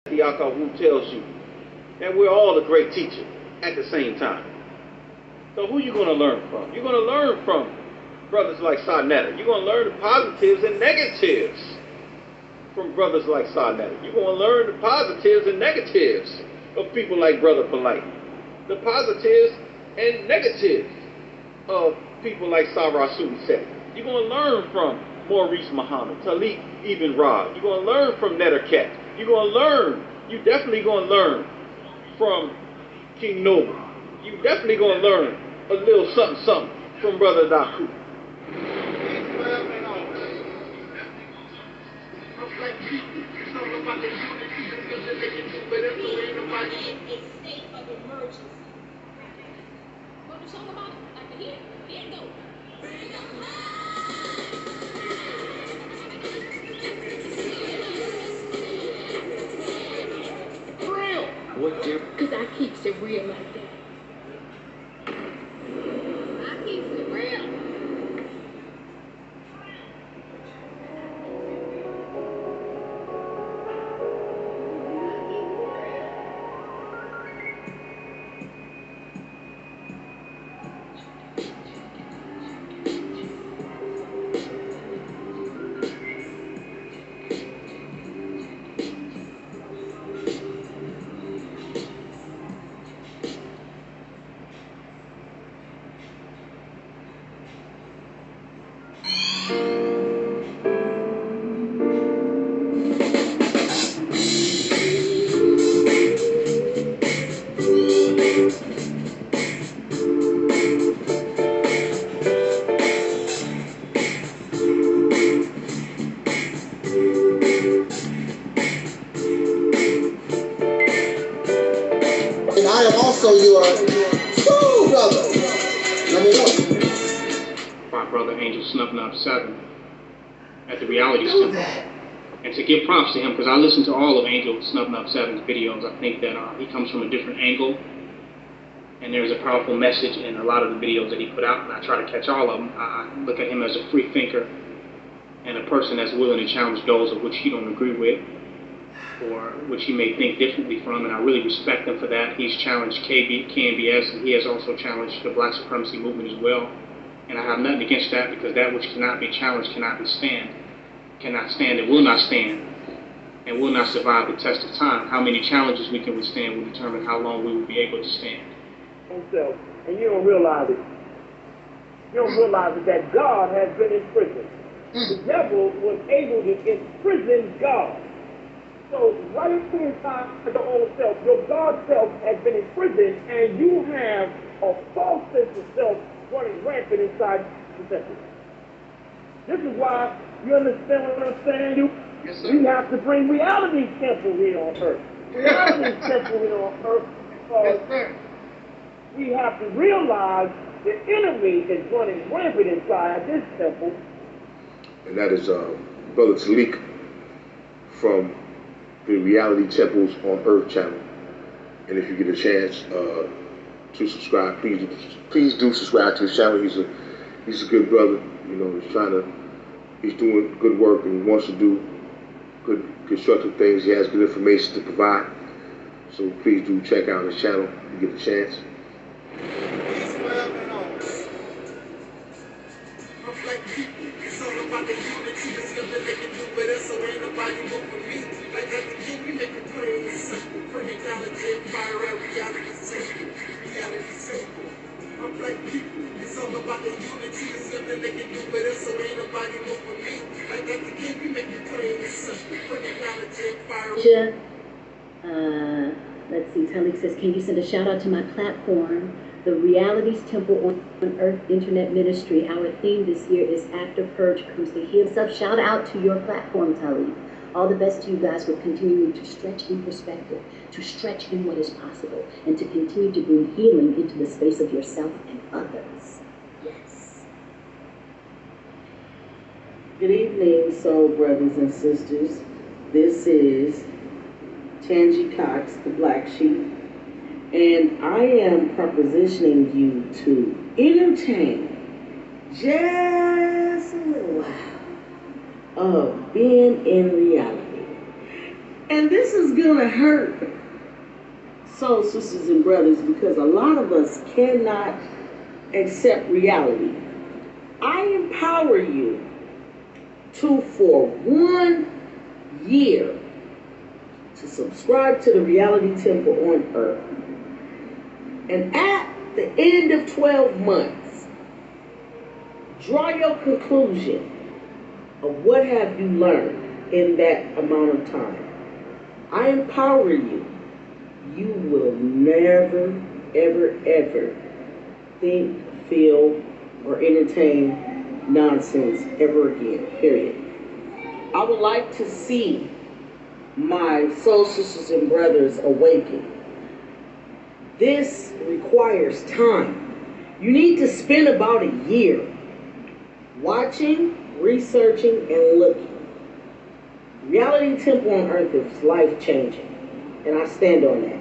who tells you that we're all a great teacher at the same time. So who you going to learn from? You're going to learn from brothers like Sarnetta. You're going to learn the positives and negatives from brothers like Sarnetta. You're going to learn the positives and negatives of people like Brother Polite. The positives and negatives of people like Sarah Sudi. You're going to learn from Maurice Muhammad, Talik Ibn Rad. You're going to learn from Netter Cat. You're going to learn. You definitely going to learn from King Noble. You definitely going to learn a little something something from Brother Daku. Because I keeps it real like that. I keeps it real. And I am also your soul brother. Let me know. My brother Angel Snubnub 7 at the Reality Temple. And to give props to him, because I listened to all of Angel Snubnub 7's videos, I think that he comes from a different angle. And there's a powerful message in a lot of the videos that he put out, and I try to catch all of them. I look at him as a free thinker and a person that's willing to challenge those of which he don't agree with, or which he may think differently from, and I really respect him for that. He's challenged KNBS, and he has also challenged the Black Supremacy Movement as well. And I have nothing against that, because that which cannot be challenged cannot stand, and will not stand, and will not survive the test of time. How many challenges we can withstand will determine how long we will be able to stand. Himself, and you don't realize it. You don't realize it, that God has been in prison. The devil was able to imprison God. So right inside your own self, your God self has been in prison, and you have a false sense of self running rampant inside the temple. This is why, you understand what I'm saying? Yes, sir. We have to bring reality temple here on earth. Reality temple here on earth, because Yes, sir. we have to realize the enemy is running rampant inside this temple. And that is Brother Talik from the Reality Temples on Earth channel. And if you get a chance to subscribe, please do subscribe to his channel. He's a good brother. You know, he's doing good work, and he wants to do good constructive things. He has good information to provide. So please do check out his channel if you get a chance. Let's see, Talik says, can you send a shout out to my platform, the Realities Temple on Earth Internet Ministry? Our theme this year is After Purge Comes the Heal. So shout out to your platform, Talik. All the best to you guys with continuing to stretch in perspective, to stretch in what is possible, and to continue to bring healing into the space of yourself and others. Yes. Good evening, soul brothers and sisters. This is Tangi Cox, the Black Sheep, and I am propositioning you to entertain just a little while of being in reality. And this is gonna hurt soul sisters and brothers because a lot of us cannot accept reality. I empower you to, for 1 year, to subscribe to the reality temple on earth. And at the end of 12 months, draw your conclusion of what have you learned in that amount of time. I empower you. You will never, ever, ever think, feel, or entertain nonsense ever again, period. I would like to see my soul sisters and brothers awaken. This requires time. You need to spend about a year watching, researching, and looking. Reality Temple on Earth is life-changing, and I stand on that.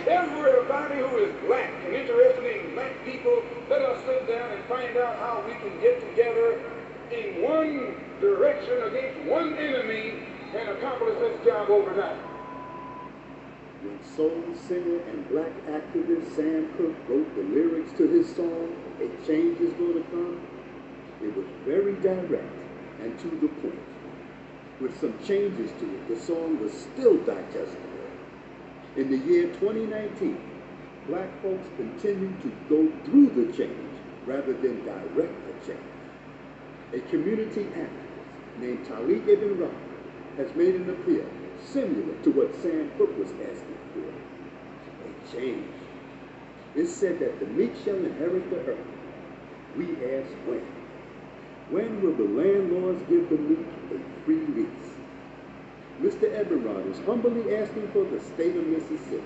Everybody who is black and interested in black people, let us sit down and find out how we can get together in one direction against one enemy and accomplish this job overnight. When soul singer and black activist Sam Cooke wrote the lyrics to his song, "A Change Is Gonna Come," it was very direct and to the point. With some changes to it, the song was still digestible. In the year 2019, black folks continue to go through the change rather than direct the change. A community activist named Talik Ibn Ra has made an appeal similar to what Sam Cooke was asking for. A change. It's said that the meek shall inherit the earth. We ask when. When will the landlords give the meek a free lease? Mr. Eberrod is humbly asking for the state of Mississippi.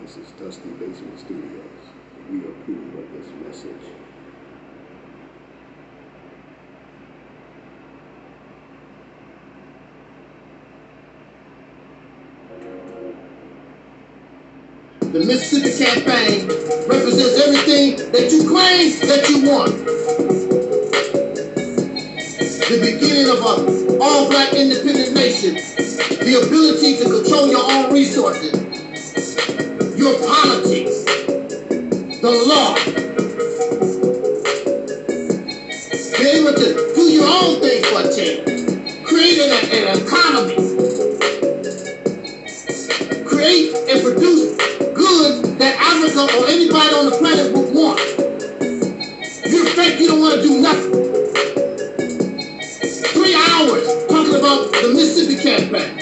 This is Dusty Basement Studios. We approve of this message. The Mississippi campaign represents everything that you claim that you want. The beginning of an all-black independent nation, the ability to control your own resources, your politics, the law, be able to do your own thing for a change, create an economy, create and produce goods that Africa or anybody on the planet would want. You think you don't want to do nothing. 3 hours talking about the Mississippi campaign.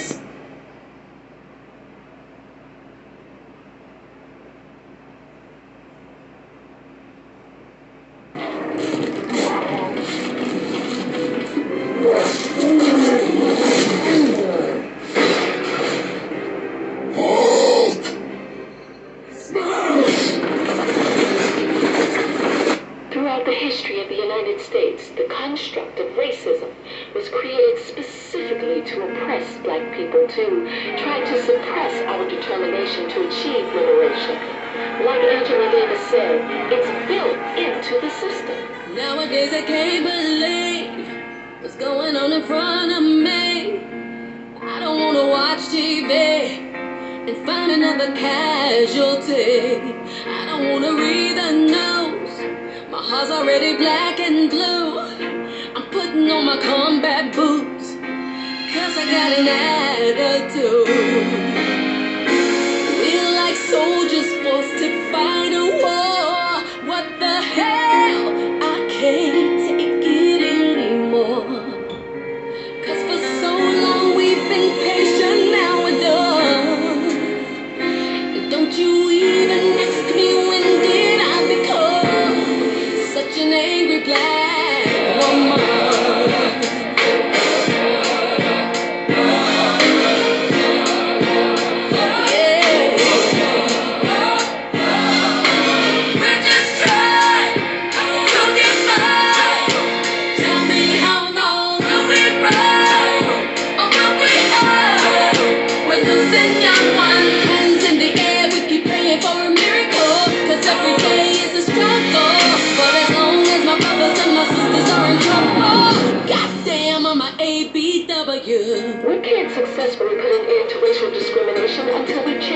Throughout the history of the United States, the construct of racism was created specifically to oppress black people, to try to suppress our determination to achieve liberation. Like Angela Davis said, it's built into the system. Nowadays I can't believe what's going on in front of me. I don't want to watch TV and find another casualty. I don't want to read the news. My heart's already black and blue. I'm putting on my combat boots, 'cause I got an attitude. Feel like soldiers forced to fight a war. What the hell? I can't take it anymore. 'Cause for so long we've been patient, now we're done. And don't you even ask me when did I become such an angry black woman.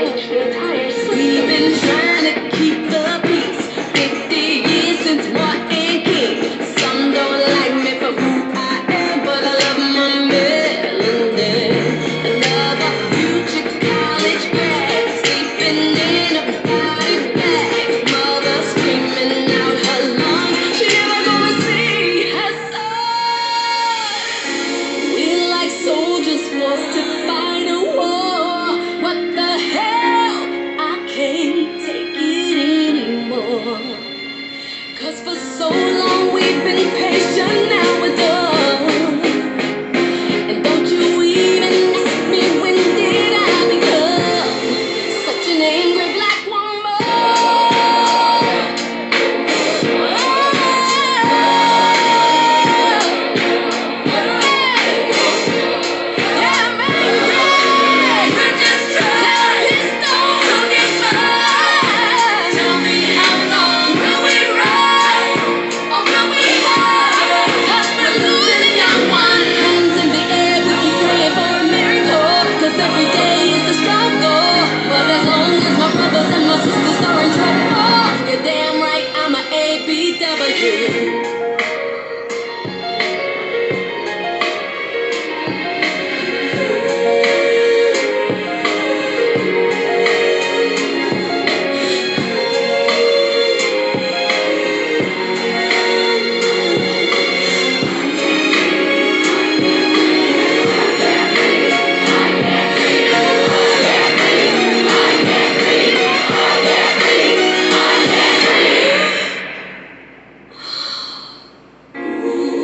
change the entire system. We've been trying to keep the peace 50 years since Martin King. Some don't like me for who I am, but I love my melanin. Another future college grad sleeping in a body bag. Mother screaming out her lungs. She never gonna see her son. We're like soldiers forced to fight a war. What the hell? I can't take it anymore. 'Cause for so long we've been patient, now we're done. And don't you even ask me when did I become such an angry black woman. Every day is a struggle, but as long as my brothers and my sisters are in trouble, you're damn right I'm a ABW.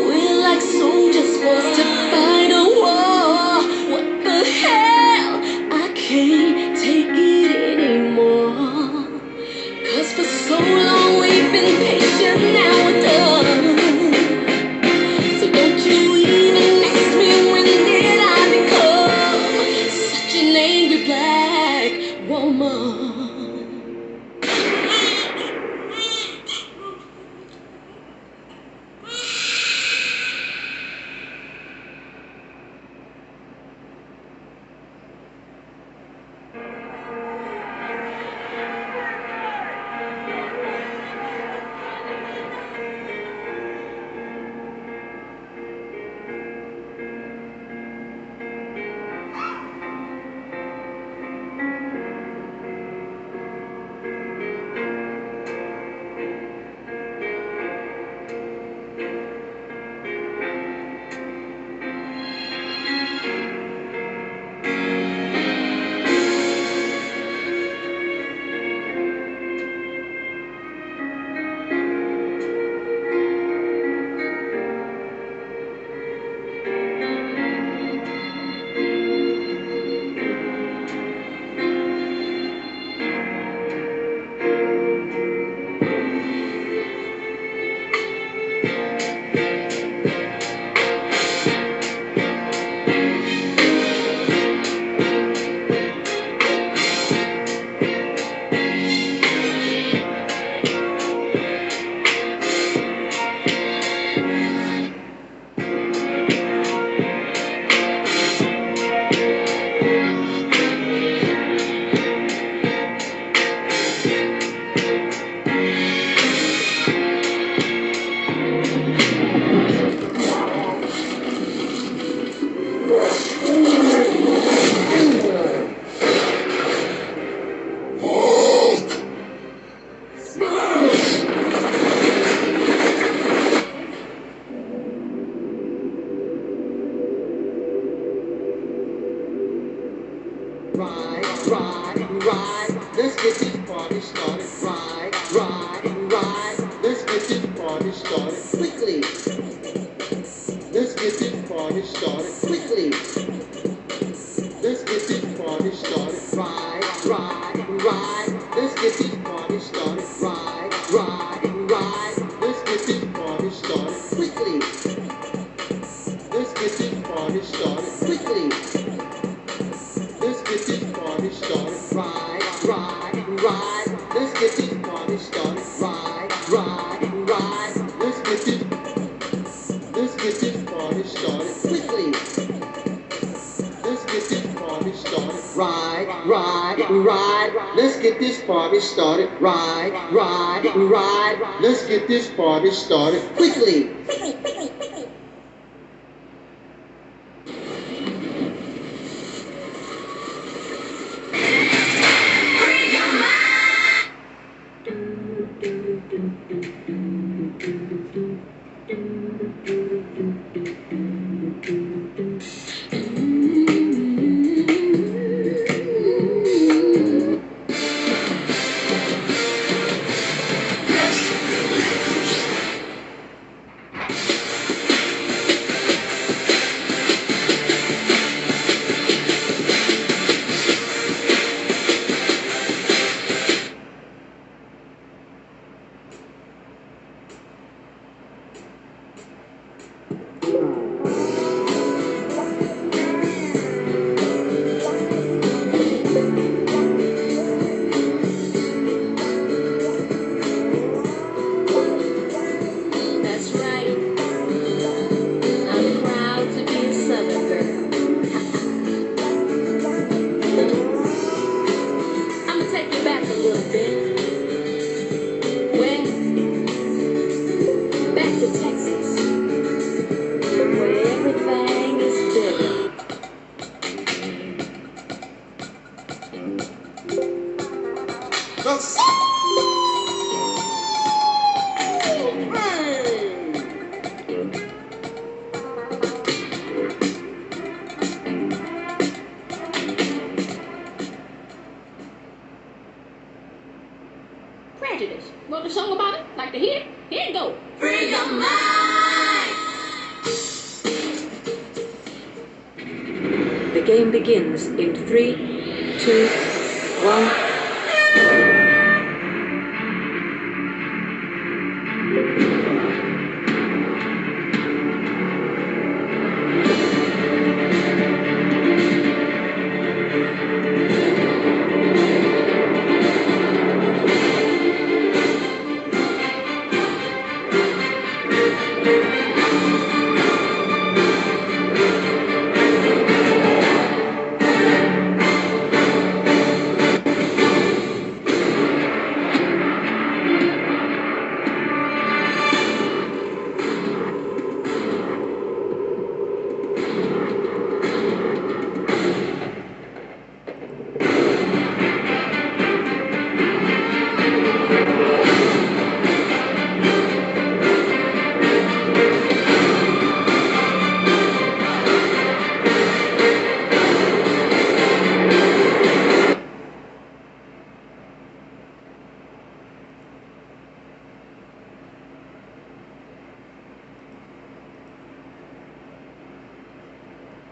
We're like soldiers forced to fight a war. What the hell? I can't take it anymore. 'Cause for so long we've been patient, now we're done. So don't you even ask me when did I become such an angry black woman. ride. Let's get this party started. Ride, ride, ride. Let's get this party started quickly. Let's get this party started quickly. Let's get this party started. Ride, ride, ride. Let's get this party started. Ride, ride, ride. Let's get this party started quickly. Let's get this party started quickly. Let's get this party started. Ride, ride, ride. Let's get this party started. Ride, ride, ride. Let's get this party started quickly. Let's get this party started. Ride, ride, ride. Let's get this party started. Ride, ride, ride. Let's get this party started quickly. Prejudice. Wrote a song about it? Like to hear? Here it go. Free your mind. The game begins in 3, 2, 1.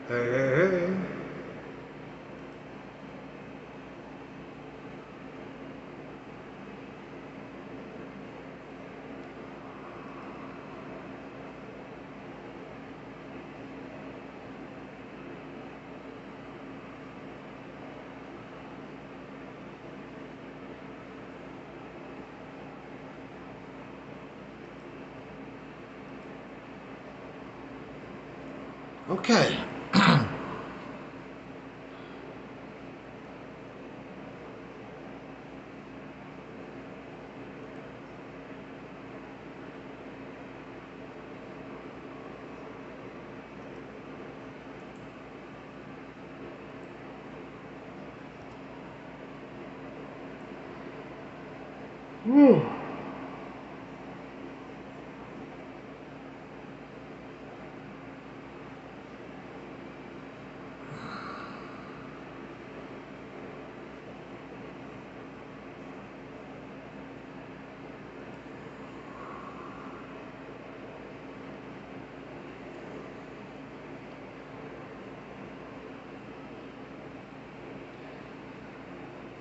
Hey. Okay. Whew.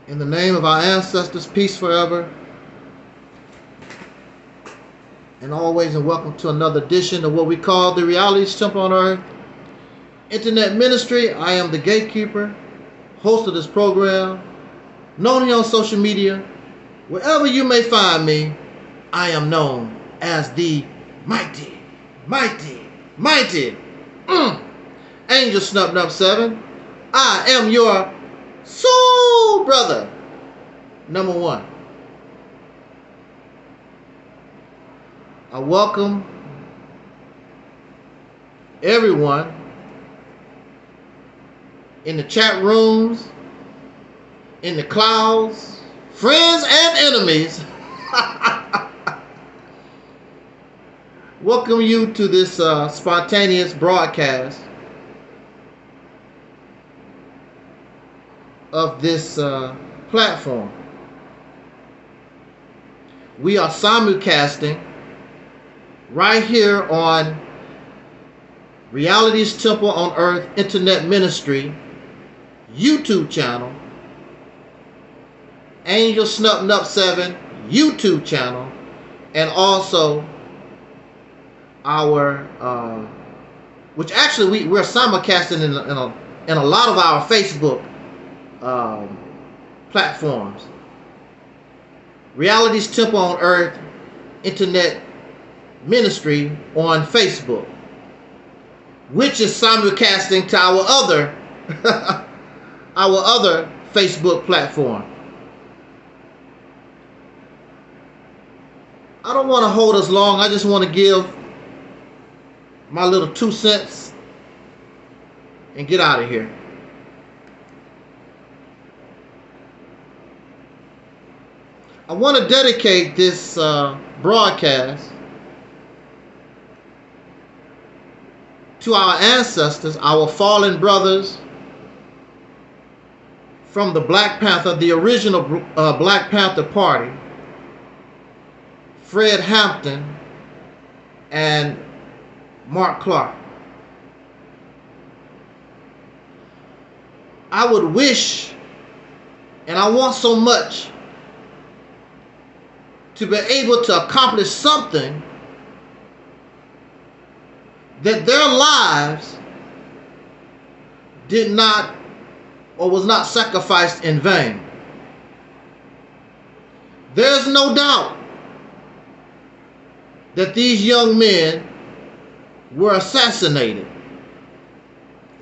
In the name of our ancestors, peace forever. And always, and welcome to another edition of what we call the Realities Temple on Earth Internet Ministry. I am the gatekeeper, host of this program, known here on social media. Wherever you may find me, I am known as the mighty Angel Snub 7. I am your Soul Brother number 1. I welcome everyone in the chat rooms, in the clouds, friends and enemies. Welcome you to this spontaneous broadcast of this platform. We are simulcasting right here on Reality's Temple on Earth Internet Ministry YouTube channel, Angel Snup Nup 7 YouTube channel, and also our which actually we're simulcasting in a lot of our Facebook platforms. Reality's Temple on Earth Internet Ministry on Facebook, which is simulcasting to our other our other Facebook platform. I don't want to hold us long. I just want to give my little 2 cents and get out of here. I want to dedicate this broadcast to our ancestors, our fallen brothers from the Black Panther, the original Black Panther Party, Fred Hampton and Mark Clark. I would wish, and I want so much, to be able to accomplish something that their lives did not or was not sacrificed in vain. There's no doubt that these young men were assassinated.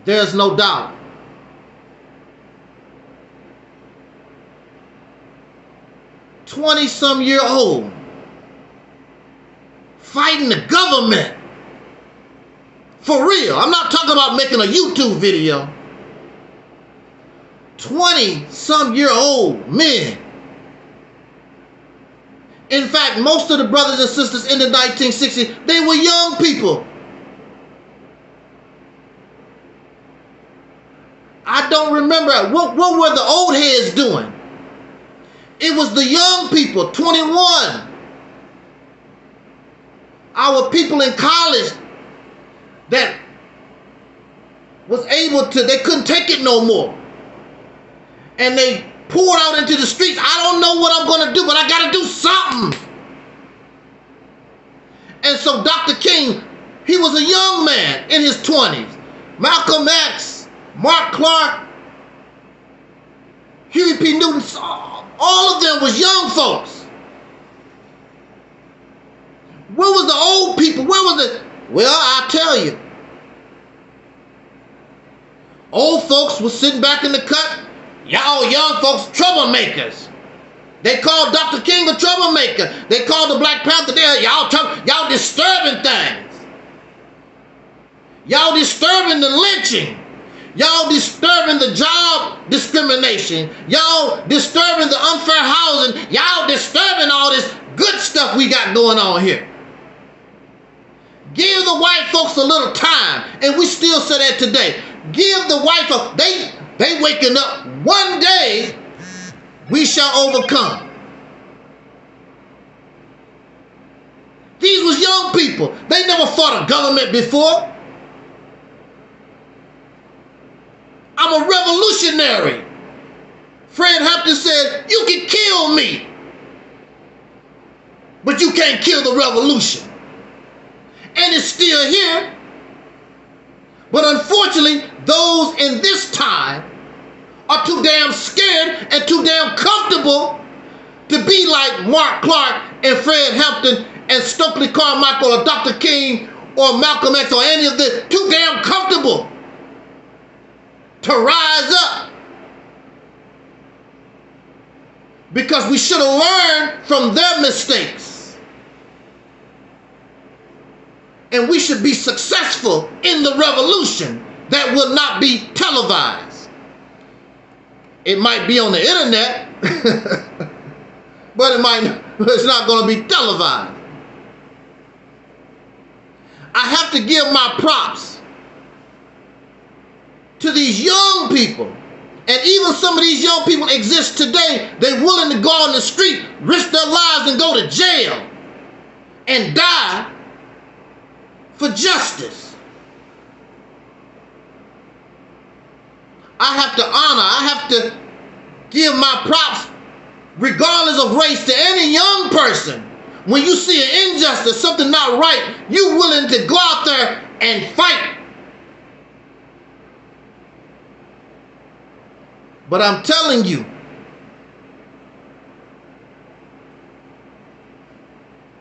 There's no doubt. "20-some-year-old fighting the government." For real. I'm not talking about making a YouTube video. 20-some-year-old men. In fact, most of the brothers and sisters in the 1960s, they were young people. I don't remember. What were the old heads doing? It was the young people, 21. Our people in college that was able to, they couldn't take it no more. And they poured out into the streets. I don't know what I'm going to do, but I got to do something. And so Dr. King, he was a young man in his 20s. Malcolm X, Mark Clark, Huey P. Newton, all of them was young folks. Where was the old people? Where was the... Well, I'll tell you. Old folks was sitting back in the cut. Y'all young folks troublemakers. They called Dr. King a troublemaker. They called the Black Panther there. Y'all disturbing things. Y'all disturbing the lynching. Y'all disturbing the job discrimination. Y'all disturbing the unfair housing. Y'all disturbing all this good stuff we got going on here. Give the white folks a little time. And we still say that today. Give the white folks, they waking up. One day we shall overcome. These was young people. They never fought a government before. I'm a revolutionary. Fred Hampton said, you can kill me, but you can't kill the revolution. And it's still here. But unfortunately, those in this time are too damn scared and too damn comfortable to be like Mark Clark and Fred Hampton and Stokely Carmichael or Dr. King or Malcolm X or any of this. Too damn comfortable to rise up because we should have learned from their mistakes. And we should be successful in the revolution that will not be televised. It might be on the internet, but it's not going to be televised. I have to give my props to these young people. And even some of these young people exist today. They're willing to go on the street, risk their lives, and go to jail and die for justice. I have to honor, I have to give my props, regardless of race, to any young person. When you see an injustice, something not right, you're willing to go out there and fight. But I'm telling you,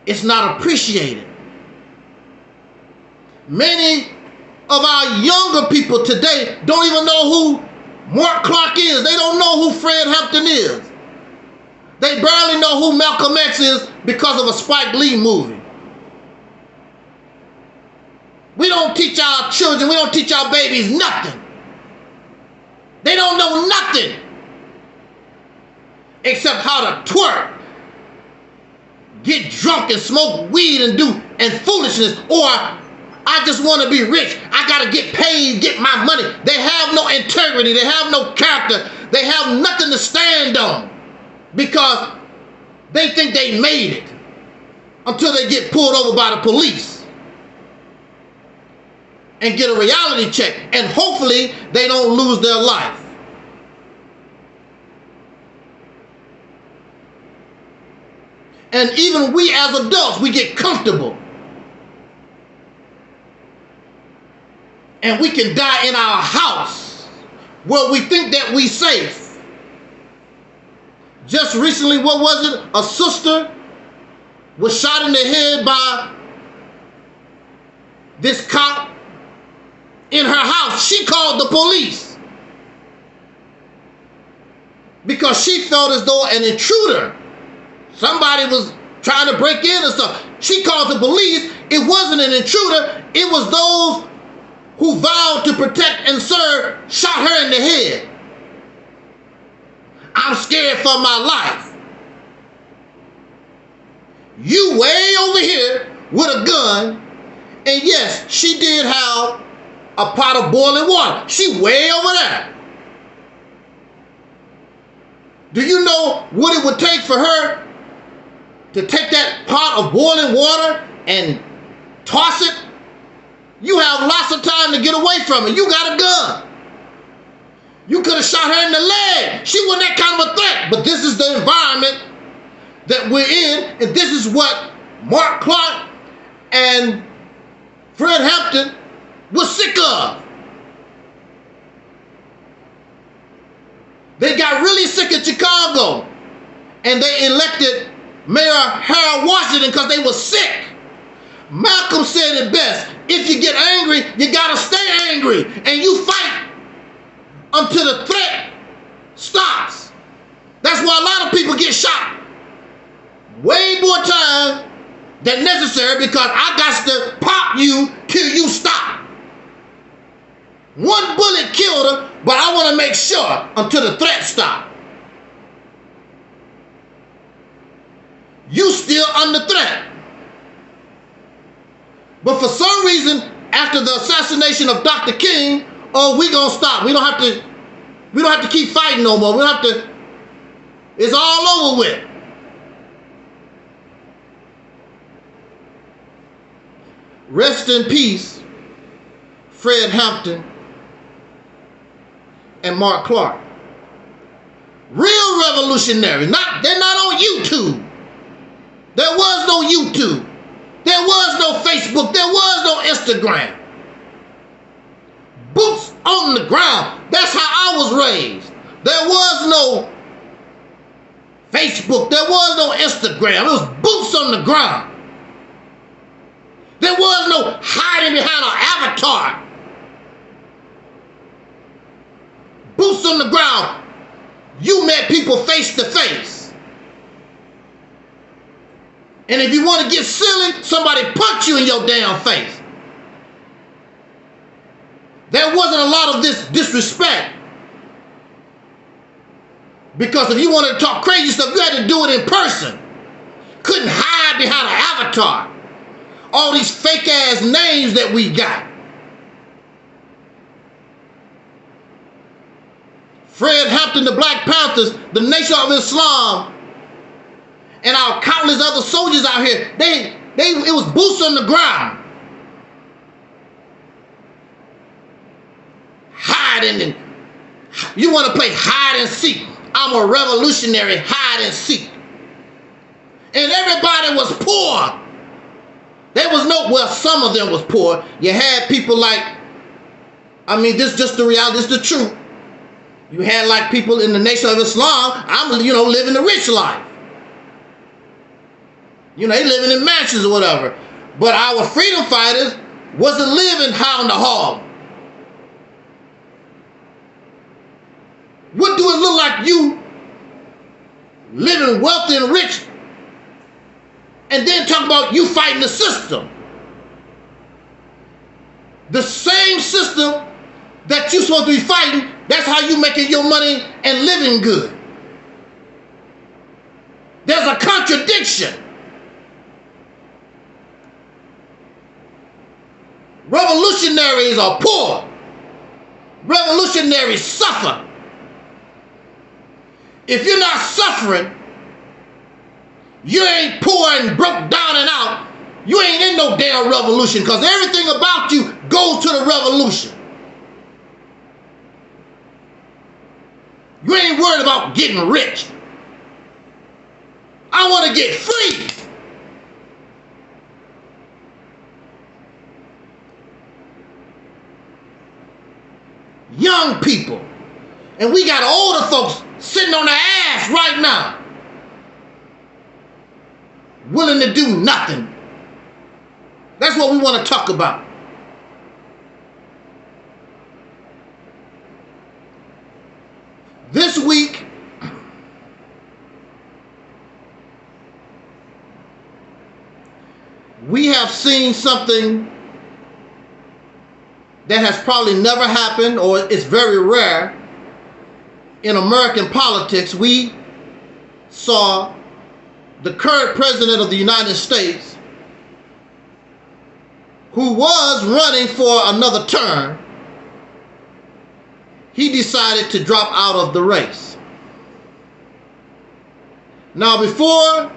it's not appreciated. Many of our younger people today don't even know who Mark Clark is. They don't know who Fred Hampton is. They barely know who Malcolm X is because of a Spike Lee movie. We don't teach our children, we don't teach our babies nothing. They don't know nothing except how to twerk, get drunk and smoke weed and foolishness, or I just want to be rich. I got to get paid, get my money. They have no integrity. They have no character. They have nothing to stand on because they think they made it until they get pulled over by the police and get a reality check. And hopefully they don't lose their life. And even we as adults, we get comfortable. And we can die in our house where we think that we safe. Just recently, what was it? A sister was shot in the head by this cop in her house. She called the police because she felt as though an intruder, somebody was trying to break in and stuff. She called the police. It wasn't an intruder. It was those who vowed to protect and serve, shot her in the head. I'm scared for my life. You way over here with a gun, and yes, she did have a pot of boiling water. She way over there. Do you know what it would take for her to take that pot of boiling water and toss it? You have lots of time to get away from it. You got a gun. You could have shot her in the leg. She wasn't that kind of a threat. But this is the environment that we're in, and this is what Mark Clark and Fred Hampton was sick of. They got really sick of Chicago, and they elected Mayor Harold Washington because they were sick. Malcolm said it best. If you get angry, you gotta stay angry. And you fight until the threat stops. That's why a lot of people get shot. Way more time than necessary because I got to pop you till you stop. One bullet killed her, but I want to make sure until the threat stops. You still under threat. But for some reason, after the assassination of Dr. King, oh, we gonna stop. We don't have to keep fighting no more. We don't have to, it's all over with. Rest in peace, Fred Hampton and Mark Clark. Real revolutionaries. They're not on YouTube. There was no YouTube. There was no Facebook. There was no Instagram. Boots on the ground. That's how I was raised. There was no Facebook. There was no Instagram. It was boots on the ground. There was no hiding behind an avatar. Boots on the ground. You met people face to face. And if you want to get silly, somebody punch you in your damn face. There wasn't a lot of this disrespect. Because if you wanted to talk crazy stuff, you had to do it in person. Couldn't hide behind an avatar. All these fake ass names that we got. Fred Hampton, the Black Panthers, the Nation of Islam, and our countless other soldiers out here, it was boots on the ground. Hiding, and you want to play hide and seek. I'm a revolutionary, hide and seek. And everybody was poor. There was well, some of them was poor. You had people like, this just the reality, this the truth. You had like people in the Nation of Islam, living the rich life. They living in mansions or whatever. But our freedom fighters wasn't living high on the hog. What do it look like you living wealthy and rich and then talk about you fighting the system? The same system that you're supposed to be fighting, that's how you making your money and living good. There's a contradiction. Revolutionaries are poor. Revolutionaries suffer. If you're not suffering, you ain't poor and broke down and out, you ain't in no damn revolution, because everything about you goes to the revolution. You ain't worried about getting rich. I want to get free. Young people. And we got older folks sitting on their ass right now, willing to do nothing. That's what we want to talk about. This week, we have seen something that has probably never happened, or it's very rare in American politics. We saw the current president of the United States, who was running for another term, he decided to drop out of the race. Now, before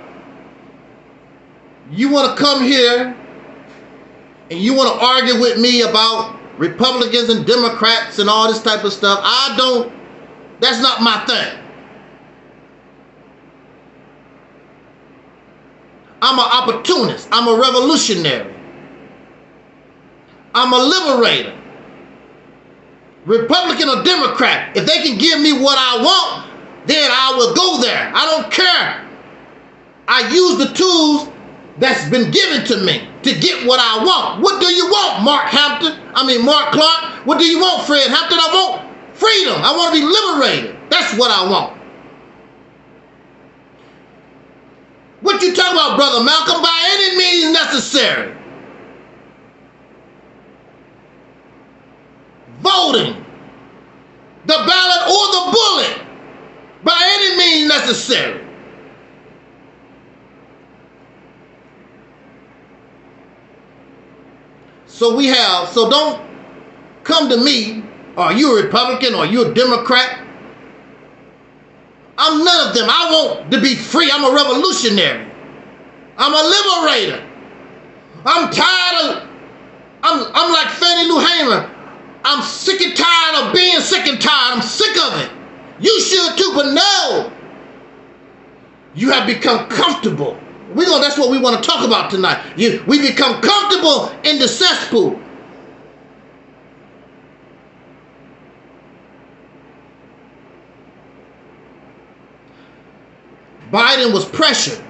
you want to come here and you want to argue with me about Republicans and Democrats and all this type of stuff, that's not my thing. I'm an opportunist. I'm a revolutionary. I'm a liberator. Republican or Democrat, if they can give me what I want, then I will go there. I don't care. I use the tools that's been given to me to get what I want. What do you want, Mark Clark? What do you want, Fred Hampton? I want freedom. I want to be liberated. That's what I want. What you talking about, Brother Malcolm? By any means necessary. Voting, the ballot or the bullet, by any means necessary. So don't come to me, are you a Republican or you a Democrat? I'm none of them. I want to be free. I'm a revolutionary. I'm a liberator. I'm tired of, I'm like Fannie Lou Hamer. I'm sick and tired of being sick and tired. I'm sick of it. You should too, but no. You have become comfortable. That's what we want to talk about tonight. We become comfortable in the cesspool. Biden was pressured.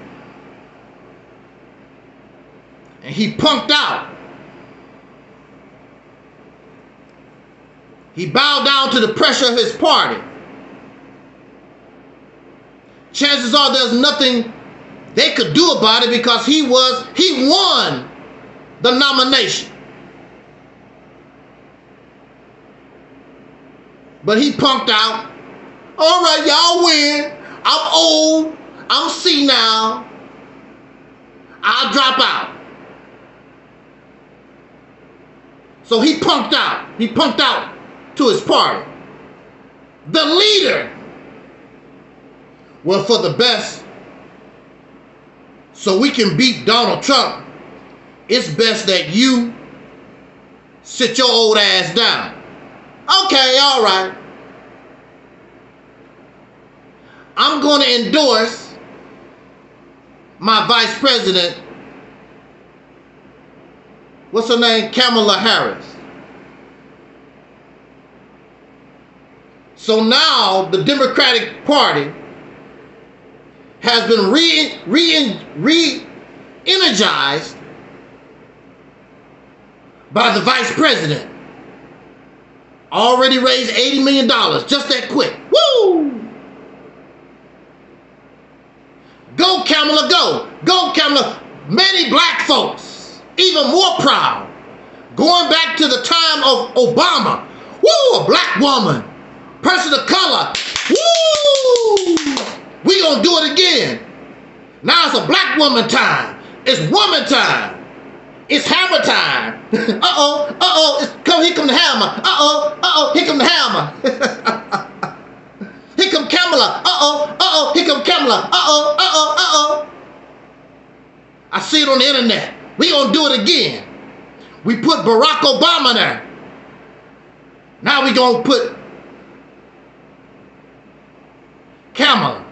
And he punked out. He bowed down to the pressure of his party. Chances are there's nothing they could do about it because he won the nomination. But he punked out. All right, y'all win. I'm old. I'm senile. I'll drop out. So he punked out. He punked out to his party. The leader. Well, for the best, so we can beat Donald Trump, it's best that you sit your old ass down. Okay, all right. I'm going to endorse my vice president. What's her name? Kamala Harris. So now the Democratic Party has been re-energized by the vice president. Already raised $80 million, just that quick. Woo! Go, Kamala, go. Go, Kamala. Many black folks, even more proud, going back to the time of Obama. Woo, a black woman, person of color. Woo! We gonna do it again. Now it's a black woman time. It's woman time. It's hammer time. Uh-oh, uh-oh, here come the hammer. Uh-oh, here come the hammer. Here come Kamala. Uh-oh, here come Kamala. Uh-oh. I see it on the internet. We gonna do it again. We put Barack Obama there. Now we gonna put Kamala.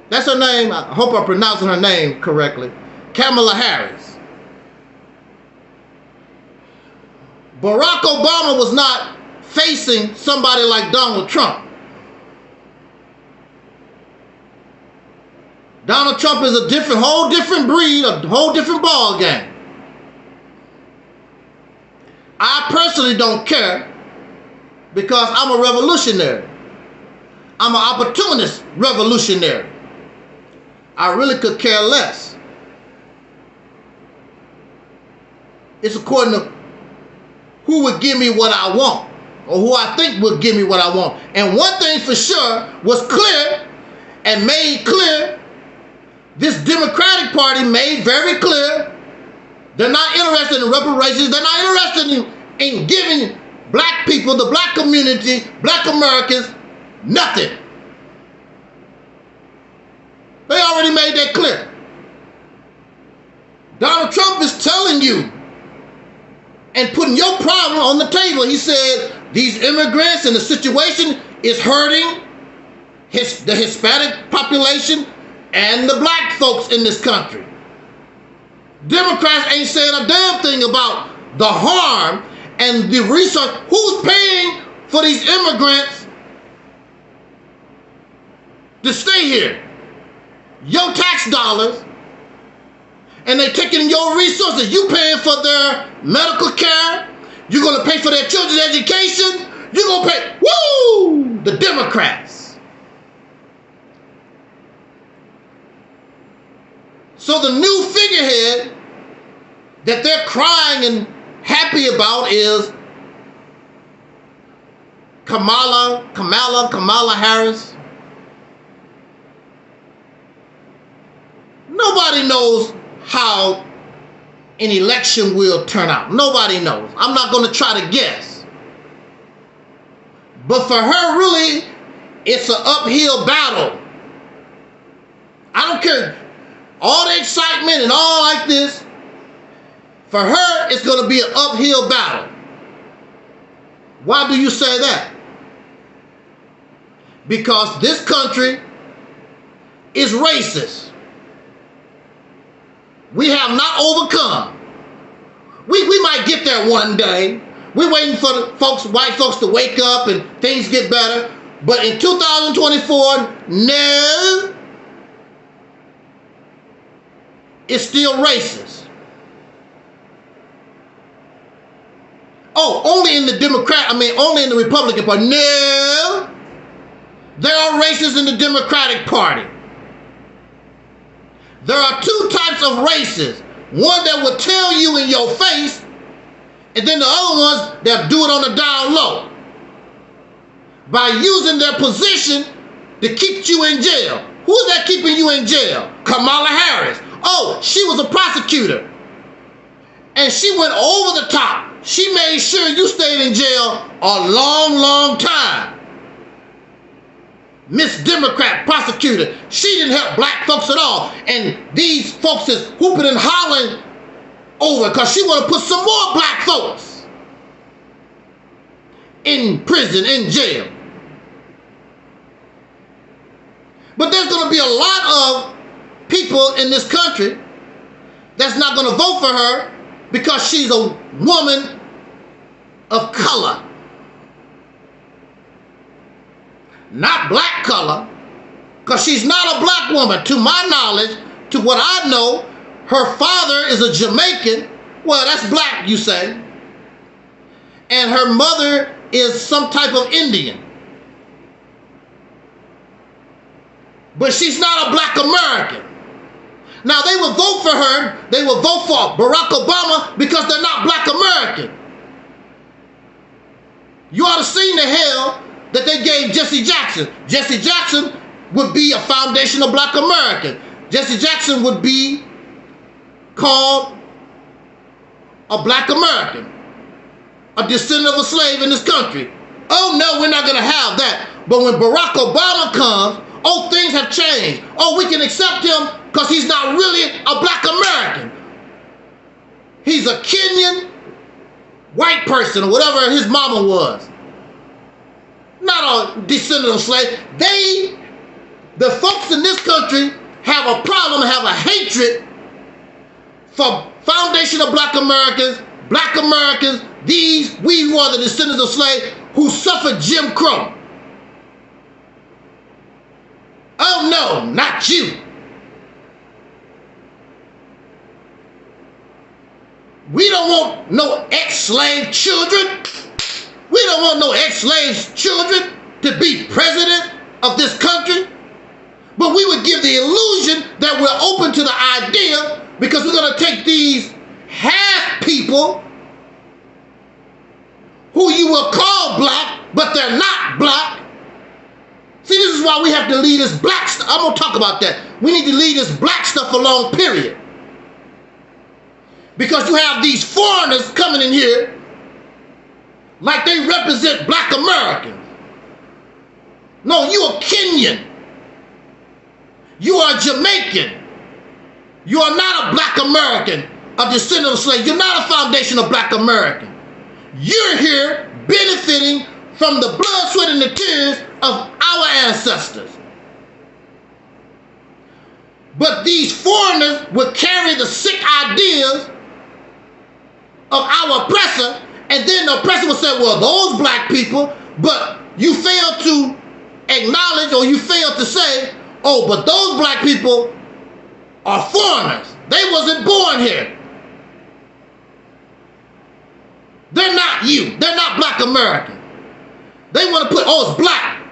That's her name. I hope I'm pronouncing her name correctly. Kamala Harris. Barack Obama was not facing somebody like Donald Trump. Donald Trump is a whole different breed, a whole different ball game. I personally don't care because I'm a revolutionary. I'm an opportunist revolutionary. I really could care less. It's according to who would give me what I want, or who I think would give me what I want. And one thing for sure was clear and made clear. This Democratic Party made very clear they're not interested in reparations. They're not interested in giving black people, the black community, black Americans, nothing. They already made that clear. Donald Trump is telling you and putting your problem on the table. He said these immigrants and the situation is hurting the Hispanic population and the black folks in this country. Democrats ain't saying a damn thing about the harm and the resource. Who's paying for these immigrants to stay here? Your tax dollars. And they taking your resources. You paying for their medical care. You're going to pay for their children's education. You're going to pay. Woo! The Democrats. So the new figurehead that they're crying and happy about is Kamala Harris. Nobody knows how an election will turn out. Nobody knows. I'm not going to try to guess. But for her, really, it's an uphill battle. I don't care. All the excitement and all like this, for her, it's going to be an uphill battle. Why do you say that? Because this country is racist. We have not overcome. We might get there one day. We're waiting for the white folks to wake up and things get better. But in 2024, no. It's still racist. Oh, only in the only in the Republican Party. No. There are racists in the Democratic Party. There are two types of races. One that will tell you in your face, and then the other ones that do it on the down low by using their position to keep you in jail. Who is that keeping you in jail? Kamala Harris. Oh, she was a prosecutor. And she went over the top. She made sure you stayed in jail a long, long time. Miss Democrat prosecutor. She didn't help black folks at all. And these folks is whooping and hollering over because she want to put some more black folks in prison, in jail. But there's going to be a lot of people in this country that's not going to vote for her because she's a woman of color. Not black color, because she's not a black woman. To my knowledge, to what I know, her father is a Jamaican. Well, that's black, you say. And her mother is some type of Indian. But she's not a black American. Now, they will vote for her. They will vote for Barack Obama because they're not black American. You ought to see the hell that they gave Jesse Jackson. Jesse Jackson would be a foundational black American. Jesse Jackson would be called a black American, a descendant of a slave in this country. Oh no, we're not going to have that. But when Barack Obama comes, oh, things have changed. Oh, we can accept him because he's not really a black American. He's a Kenyan white person or whatever his mama was. Not a descendant of slave. The folks in this country have a problem, have a hatred for foundational black Americans, we who are the descendants of slaves who suffered Jim Crow. Oh no, not you. We don't want no ex-slave children. We don't want no ex-slave children to be president of this country. But we would give the illusion that we're open to the idea because we're going to take these half people who you will call black, but they're not black. See, this is why we have to leave this black stuff. I'm going to talk about that. We need to leave this black stuff alone, period. Because you have these foreigners coming in here like they represent black Americans. No, you're a Kenyan. You are Jamaican. You are not a black American, a descendant of slaves. You're not a foundation of black American. You're here benefiting from the blood, sweat, and the tears of our ancestors. But these foreigners will carry the sick ideas of our oppressor, and then the oppressor will say, well, those black people, but you fail to acknowledge or you fail to say, oh, but those black people are foreigners. They wasn't born here. They're not you. They're not black American. They want to put, oh, it's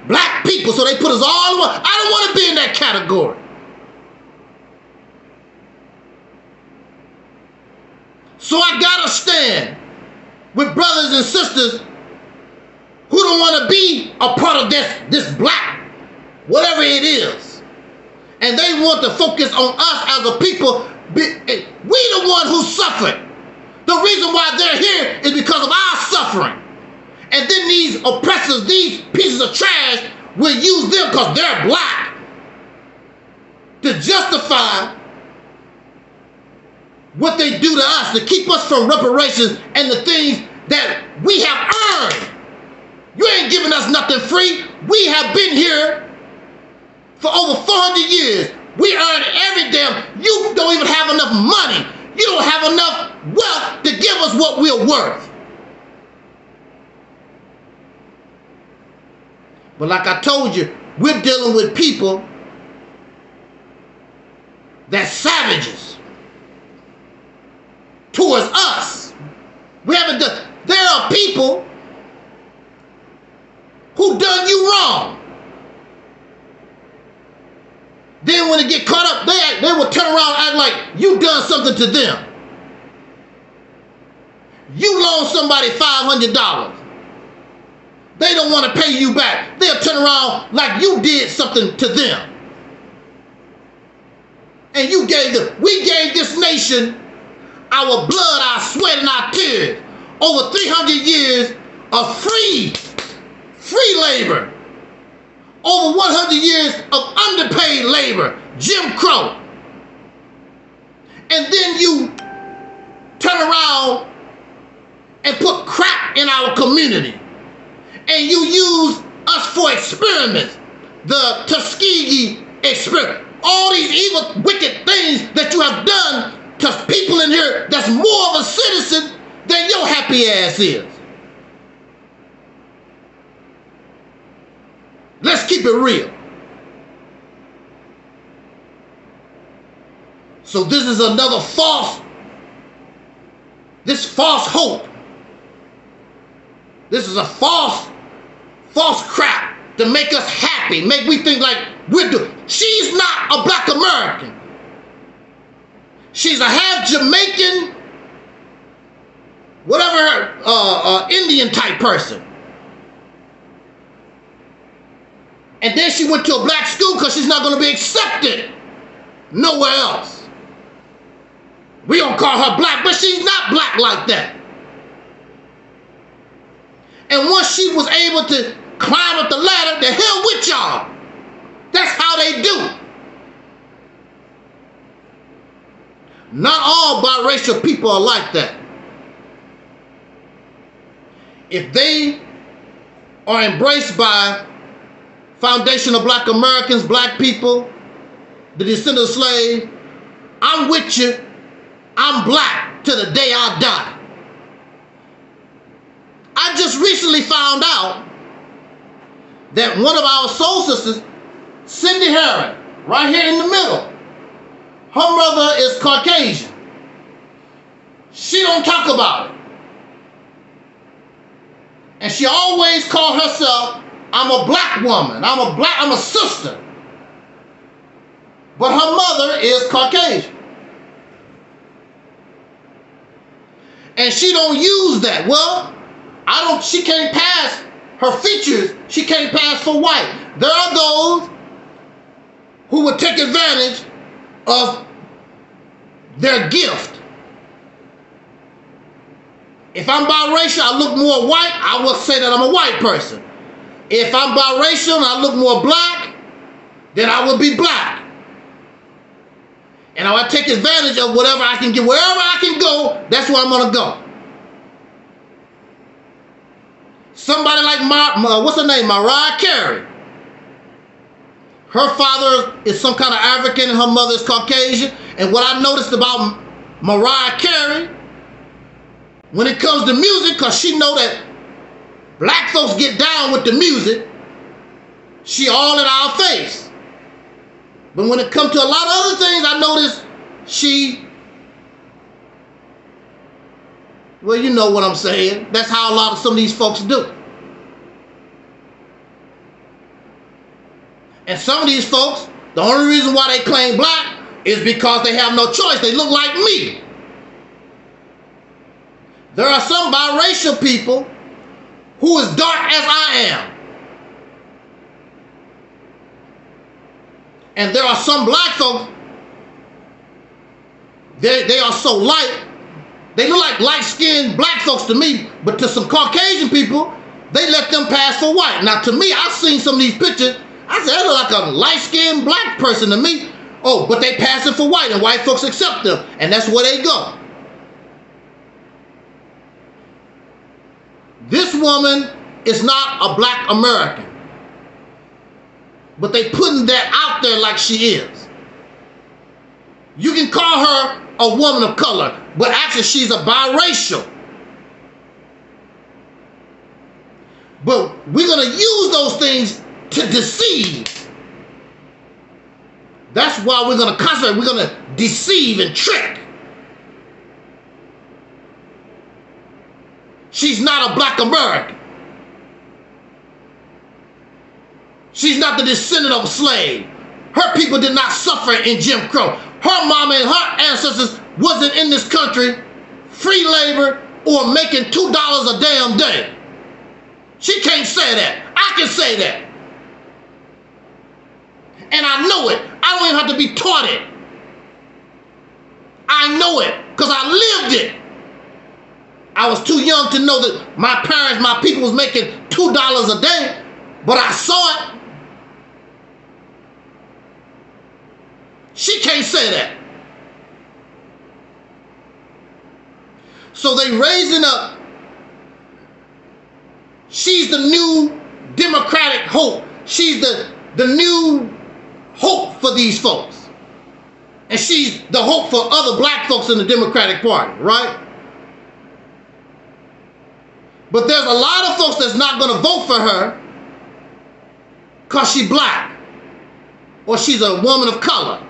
black people, so they put us all in one. I don't want to be in that category. So I gotta stand with brothers and sisters who don't want to be a part of this black, whatever it is. And they want to focus on us as a people. We the one who suffered. The reason why they're here is because of our suffering. And then these oppressors, these pieces of trash, will use them because they're black to justify what they do to us, to keep us from reparations and the things that we have earned. You ain't giving us nothing free. We have been here for over 400 years. We earned every damn. You don't even have enough money. You don't have enough wealth to give us what we're worth. But like I told you, we're dealing with people that's savages towards us. We haven't done. There are people who done you wrong. Then when they get caught up, they will turn around and act like you done something to them. You loan somebody $500. They don't want to pay you back. They'll turn around like you did something to them. And we gave this nation our blood, our sweat, and our tears. Over 300 years of free labor. Over 100 years of underpaid labor, Jim Crow. And then you turn around and put crap in our community. And you use us for experiments. The Tuskegee experiment. All these evil, wicked things that you have done to people in here that's more of a citizen than your happy ass is. Let's keep it real. So this is another false hope. This is a false crap to make us happy, make we think like we're doing. She's not a black American. She's a half Jamaican, whatever, Indian type person. And then she went to a black school because she's not going to be accepted nowhere else. We don't call her black, but she's not black like that. And once she was able to climb up the ladder, the hell with y'all. That's how they do. Not all biracial people are like that. If they are embraced by foundational black Americans, black people, the descendants of slaves, I'm with you. I'm black to the day I die. I just recently found out that one of our soul sisters, Cindy Herron, right here in the middle, her mother is Caucasian. She don't talk about it. And she always called herself, I'm a black woman, I'm a sister. But her mother is Caucasian. And she don't use that. Well, she can't pass her features, she can't pass for white. There are those who would take advantage of their gift. If I'm biracial, I look more white, I will say that I'm a white person. If I'm biracial and I look more black, then I will be black. And I will take advantage of whatever I can get. Wherever I can go, that's where I'm going to go. Somebody like, what's her name? Mariah Carey. Her father is some kind of African and her mother is Caucasian. And what I noticed about Mariah Carey, when it comes to music, because she know that black folks get down with the music, she all in our face. But when it comes to a lot of other things, I noticed well, you know what I'm saying. That's how a lot of some of these folks do. And some of these folks, the only reason why they claim black is because they have no choice. They look like me. There are some biracial people who is dark as I am. And there are some black folks, they are so light, they look like light-skinned black folks to me, but to some Caucasian people, they let them pass for white. Now to me, I've seen some of these pictures, I said, they look like a light-skinned black person to me. Oh, but they pass it for white, and white folks accept them, and that's where they go. This woman is not a black American. But they putting that out there like she is. You can call her a woman of color, but actually she's a biracial. But we're going to use those things to deceive. That's why we're going to concentrate. We're going to deceive and trick. She's not a black American. She's not the descendant of a slave. her people did not suffer in Jim Crow. Her mama and her ancestors wasn't in this country free labor or making $2 a damn day. She can't say that. I can say that. And I know it. I don't even have to be taught it. I know it because I lived it. I was too young to know that my parents, my people was making $2 a day, but I saw it. She can't say that. So they raising up. She's the new Democratic hope. She's the new hope for these folks. And she's the hope for other black folks in the Democratic Party, right? But there's a lot of folks that's not going to vote for her because she's black or she's a woman of color.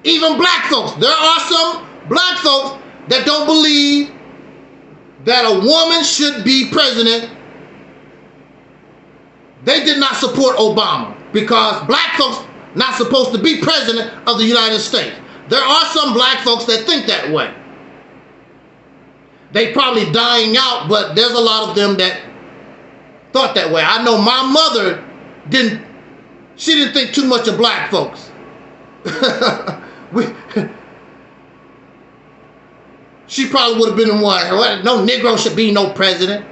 Even black folks. There are some black folks that don't believe that a woman should be president. They did not support Obama because black folks not supposed to be president of the United States. There are some black folks that think that way. They probably dying out, but there's a lot of them that thought that way. I know my mother didn't think too much of black folks. She probably would have been the one, no Negro should be no president.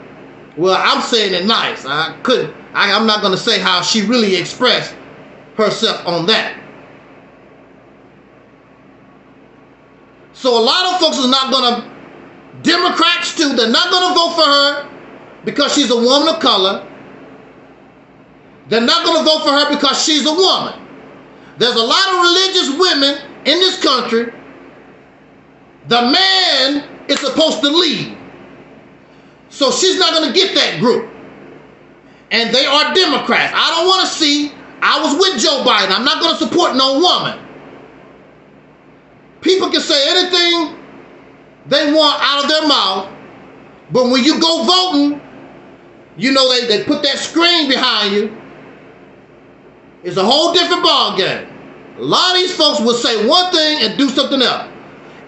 Well, I'm saying it nice. I'm not going to say how she really expressed herself on that. So a lot of folks are not going to, Democrats too, they're not going to vote for her because she's a woman of color. They're not going to vote for her because she's a woman. There's a lot of religious women in this country. The man is supposed to lead. So she's not going to get that group. And they are Democrats. I don't want to see, I was with Joe Biden. I'm not going to support no woman. People can say anything they want out of their mouth, but when you go voting, you know they put that screen behind you. It's a whole different ball game. A lot of these folks will say one thing and do something else.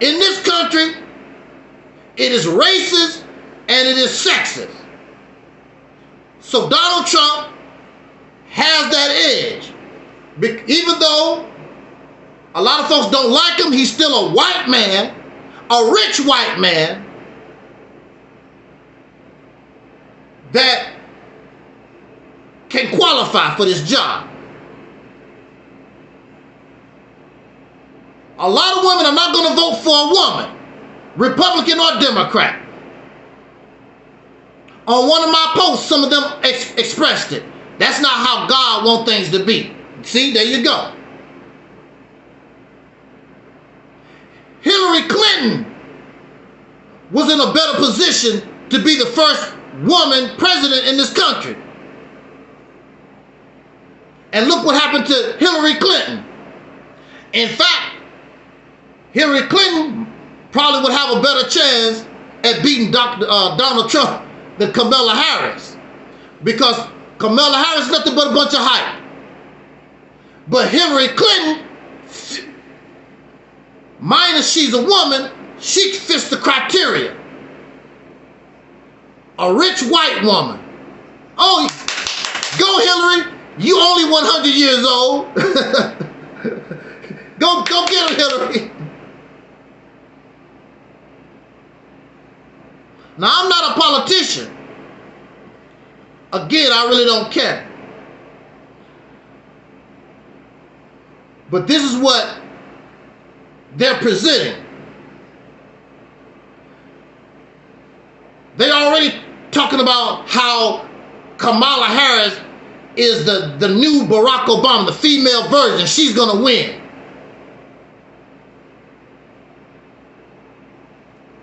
In this country, it is racist and it is sexist. So Donald Trump has that edge. Even though a lot of folks don't like him, he's still a white man, a rich white man that can qualify for this job. A lot of women are not going to vote for a woman, Republican or Democrat. On one of my posts, some of them expressed it. That's not how God wants things to be. See, there you go. Hillary Clinton was in a better position to be the first woman president in this country. And look what happened to Hillary Clinton. In fact, Hillary Clinton probably would have a better chance at beating Donald Trump than Kamala Harris. Because Kamala Harris is nothing but a bunch of hype. But Hillary Clinton, minus she's a woman, she fits the criteria. A rich white woman. Oh, go Hillary. You only 100 years old. Go get her, Hillary. Now, I'm not a politician. Again, I really don't care. But this is what they're presenting. They're already talking about how Kamala Harris is the new Barack Obama, the female version. She's going to win.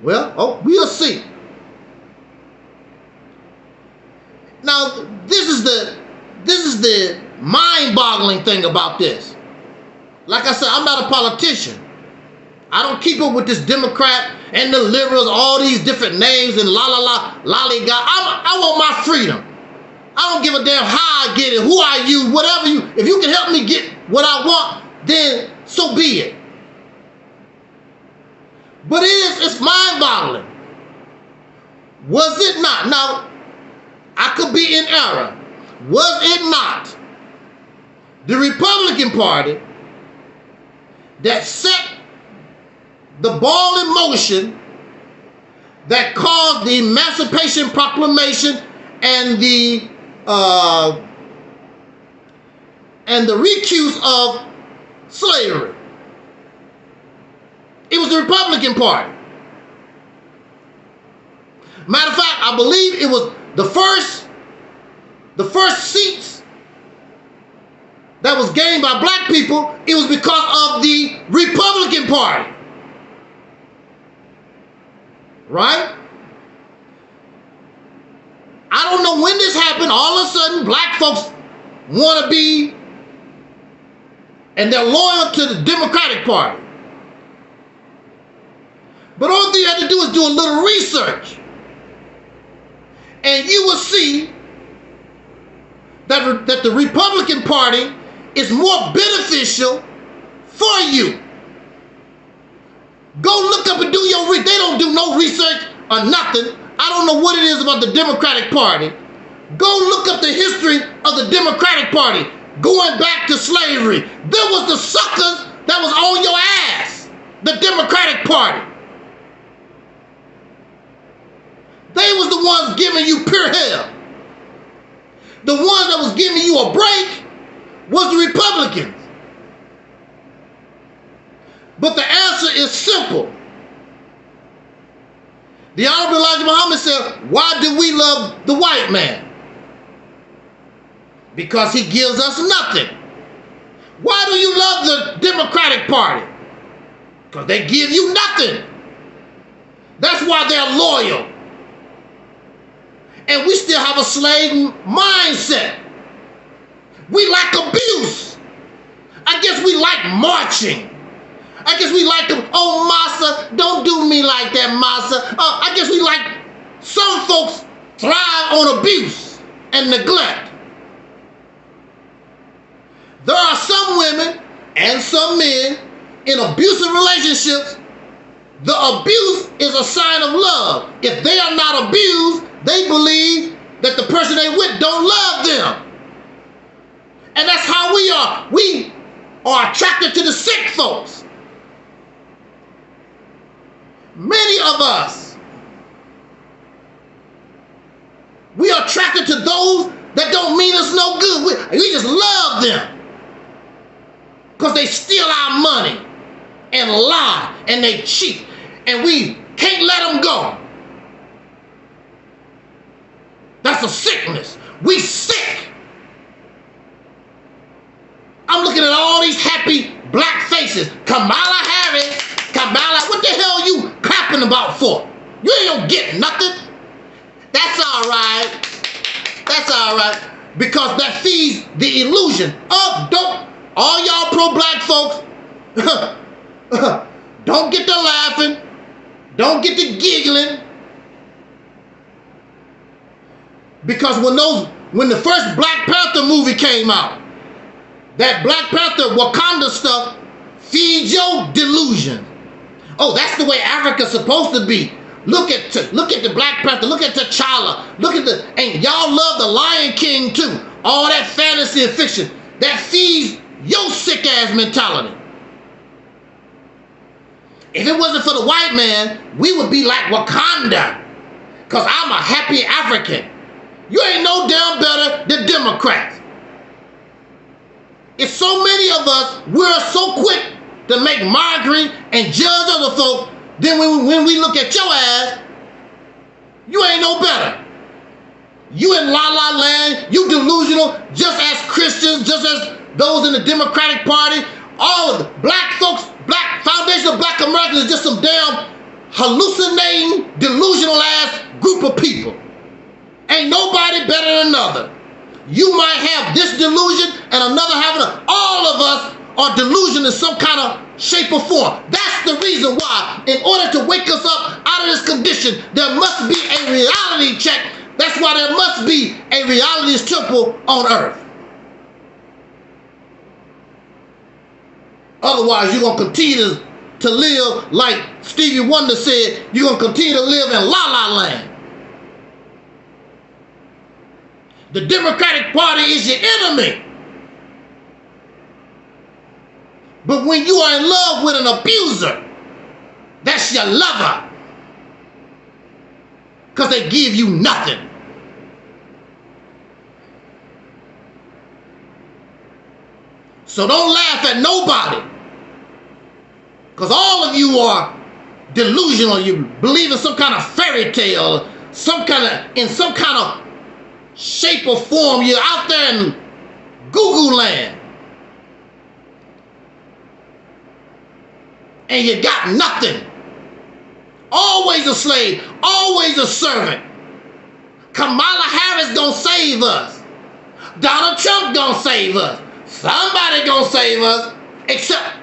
Well, we'll see. Now, this is the mind-boggling thing about this. Like I said, I'm not a politician. I don't keep up with this Democrat and the liberals, all these different names and lollygag. I want my freedom. I don't give a damn how I get it, who are you, whatever you. If you can help me get what I want, then so be it. But it's mind-boggling. Was it not? Now, I could be in error. Was it not the Republican Party that set the ball in motion that caused the Emancipation Proclamation and the recuse of slavery? It was the Republican Party. Matter of fact, I believe it was the first seats that was gained by black people. It was because of the Republican Party. Right? I don't know when this happened. All of a sudden, black folks want to be, and they're loyal to the Democratic Party. But all thing you have to do is do a little research. And you will see that the Republican Party is more beneficial for you. Go look up and do your research. They don't do no research or nothing. I don't know what it is about the Democratic Party. Go look up the history of the Democratic Party going back to slavery. There was the suckers that was on your ass. The Democratic Party. They was the ones giving you pure hell. The ones that was giving you a break was the Republicans. But the answer is simple. The Honorable Elijah Muhammad said, why do we love the white man? Because he gives us nothing. Why do you love the Democratic Party? Because they give you nothing. That's why they're loyal. And we still have a slave mindset. We like abuse. I guess we like marching. I guess we like them. Oh, Massa, don't do me like that, Massa. I guess we like, some folks thrive on abuse and neglect. There are some women and some men in abusive relationships. The abuse is a sign of love. If they are not abused, they believe that the person they with don't love them. And that's how we are. We are attracted to the sick folks. Many of us, we are attracted to those that don't mean us no good. We just love them because they steal our money and lie and they cheat, and we can't let them go. That's a sickness. We sick. I'm looking at all these happy black faces. Kamala Harris, Kamala, what the hell are you clapping about for? You ain't gonna get nothing. That's all right. That's all right. Because that feeds the illusion of, don't, all y'all pro-black folks, don't get to laughing. Don't get to giggling. Because when the first Black Panther movie came out, that Black Panther Wakanda stuff feeds your delusion. Oh, that's the way Africa's supposed to be. Look at the Black Panther. Look at T'Challa. And y'all love the Lion King too. All that fantasy and fiction that feeds your sick ass mentality. If it wasn't for the white man, we would be like Wakanda. Cause I'm a happy African. You ain't no damn better than Democrats. It's so many of us, we're so quick to make mockery and judge other folks. Then when we look at your ass, you ain't no better. You in la la land, you delusional, just as Christians, just as those in the Democratic Party. All of the black folks, Black Foundation of Black Americans is just some damn hallucinating, delusional ass group of people. Ain't nobody better than another. You might have this delusion and another having all of us are delusional in some kind of shape or form. That's the reason why, in order to wake us up out of this condition, there must be a reality check. That's why there must be a reality's temple on earth. Otherwise, you're going to continue to live like Stevie Wonder said, you're going to continue to live in La La Land. The Democratic Party is your enemy. But when you are in love with an abuser, that's your lover. Because they give you nothing. So don't laugh at nobody. Because all of you are delusional. You believe in some kind of fairy tale, in some kind of shape or form. You're out there in Google land. And you got nothing. Always a slave, always a servant. Kamala Harris gonna save us. Donald Trump gonna save us. Somebody gonna save us. Except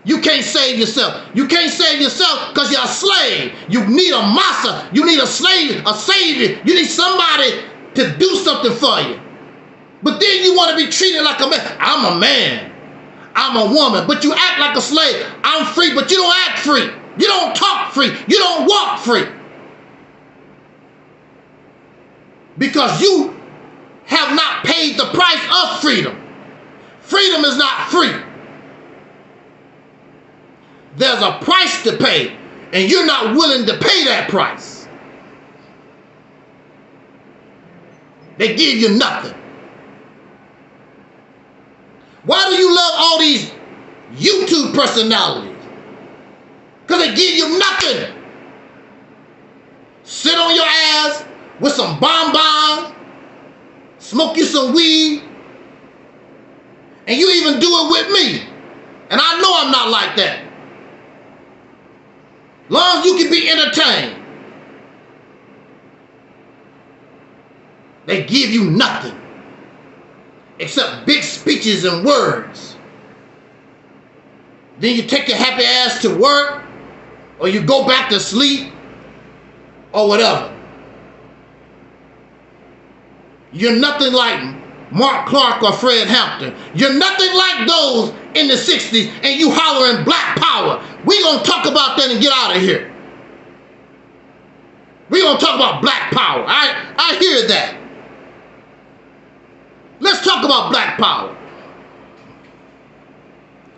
you can't save yourself. You can't save yourself because you're a slave. You need a master. You need a slave, a savior. You need somebody to do something for you. But then you want to be treated like a man. I'm a man. I'm a woman. But you act like a slave. I'm free, but you don't act free. You don't talk free. You don't walk free. Because you have not paid the price of freedom. Freedom is not free. There's a price to pay, and you're not willing to pay that price. They give you nothing. Why do you love all these YouTube personalities? Because they give you nothing. Sit on your ass with some bonbons, smoke you some weed, and you even do it with me. And I know I'm not like that. Long as you can be entertained. They give you nothing except big speeches and words. Then you take your happy ass to work, or you go back to sleep, or whatever. You're nothing like Mark Clark or Fred Hampton. You're nothing like those in the 60s, and you hollering black power. We're going to talk about that and get out of here. We're going to talk about black power. I hear that. Let's talk about black power.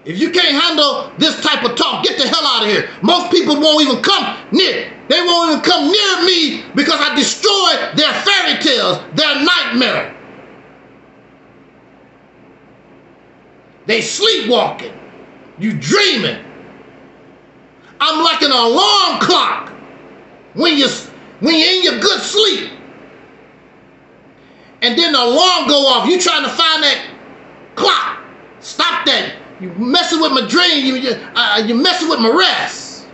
If you can't handle this type of talk, get the hell out of here. Most people won't even come near. They won't even come near me because I destroyed their fairy tales, their nightmare. They sleepwalking. You dreaming. I'm like an alarm clock when you're in your good sleep. And then the alarm go off. You trying to find that clock. Stop that. You messing with my dream. You messing with my rest.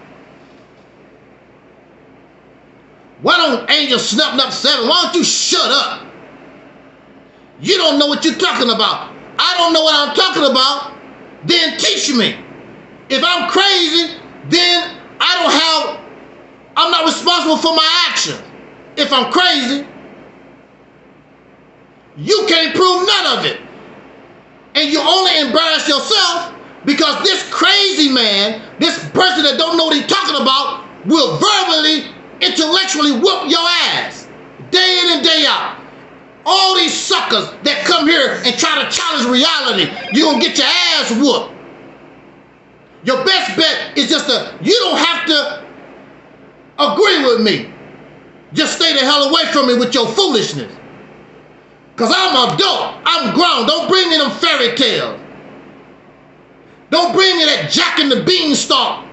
Why don't Angel Snuffing Up 7? Why don't you shut up? You don't know what you're talking about. I don't know what I'm talking about. Then teach me. If I'm crazy, then I'm not responsible for my actions. If I'm crazy, you can't prove none of it. And you only embarrass yourself because this crazy man, this person that don't know what he's talking about, will verbally, intellectually whoop your ass day in and day out. All these suckers that come here and try to challenge reality, you're going to get your ass whooped. Your best bet is you don't have to agree with me. Just stay the hell away from me with your foolishness. Because I'm adult. I'm grown. Don't bring me them fairy tales. Don't bring me that Jack and the Beanstalk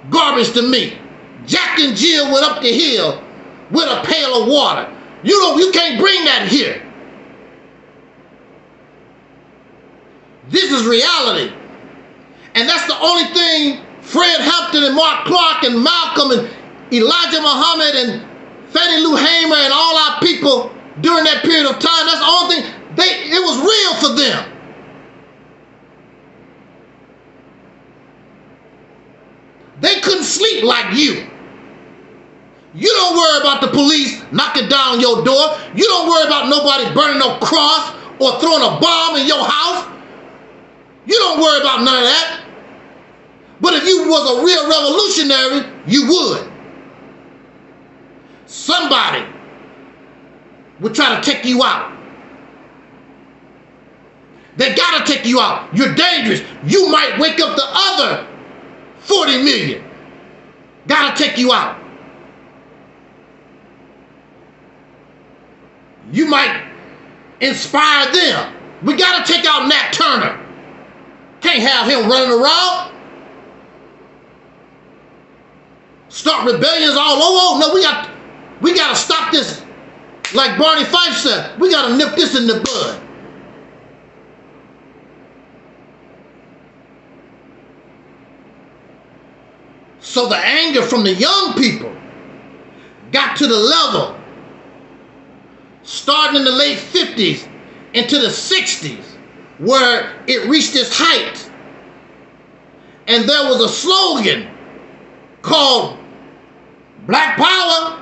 garbage to me. Jack and Jill went up the hill with a pail of water. You can't bring that here. This is reality. And that's the only thing Fred Hampton and Mark Clark and Malcolm and Elijah Muhammad and Fannie Lou Hamer and all our people during that period of time, that's the only thing, it was real for them. They couldn't sleep like you. You don't worry about the police knocking down your door. You don't worry about nobody burning no cross or throwing a bomb in your house. You don't worry about none of that. you was a real revolutionary, you would. Somebody would try to take you out. They gotta take you out. You're dangerous. You might wake up the other 40 million. Gotta take you out. You might inspire them. We gotta take out Nat Turner. Can't have him running around. Start rebellions all over. No, we gotta stop this. Like Barney Fife said, we gotta nip this in the bud. So the anger from the young people got to the level, starting in the late 50s into the 60s, where it reached its height. And there was a slogan called Black Power.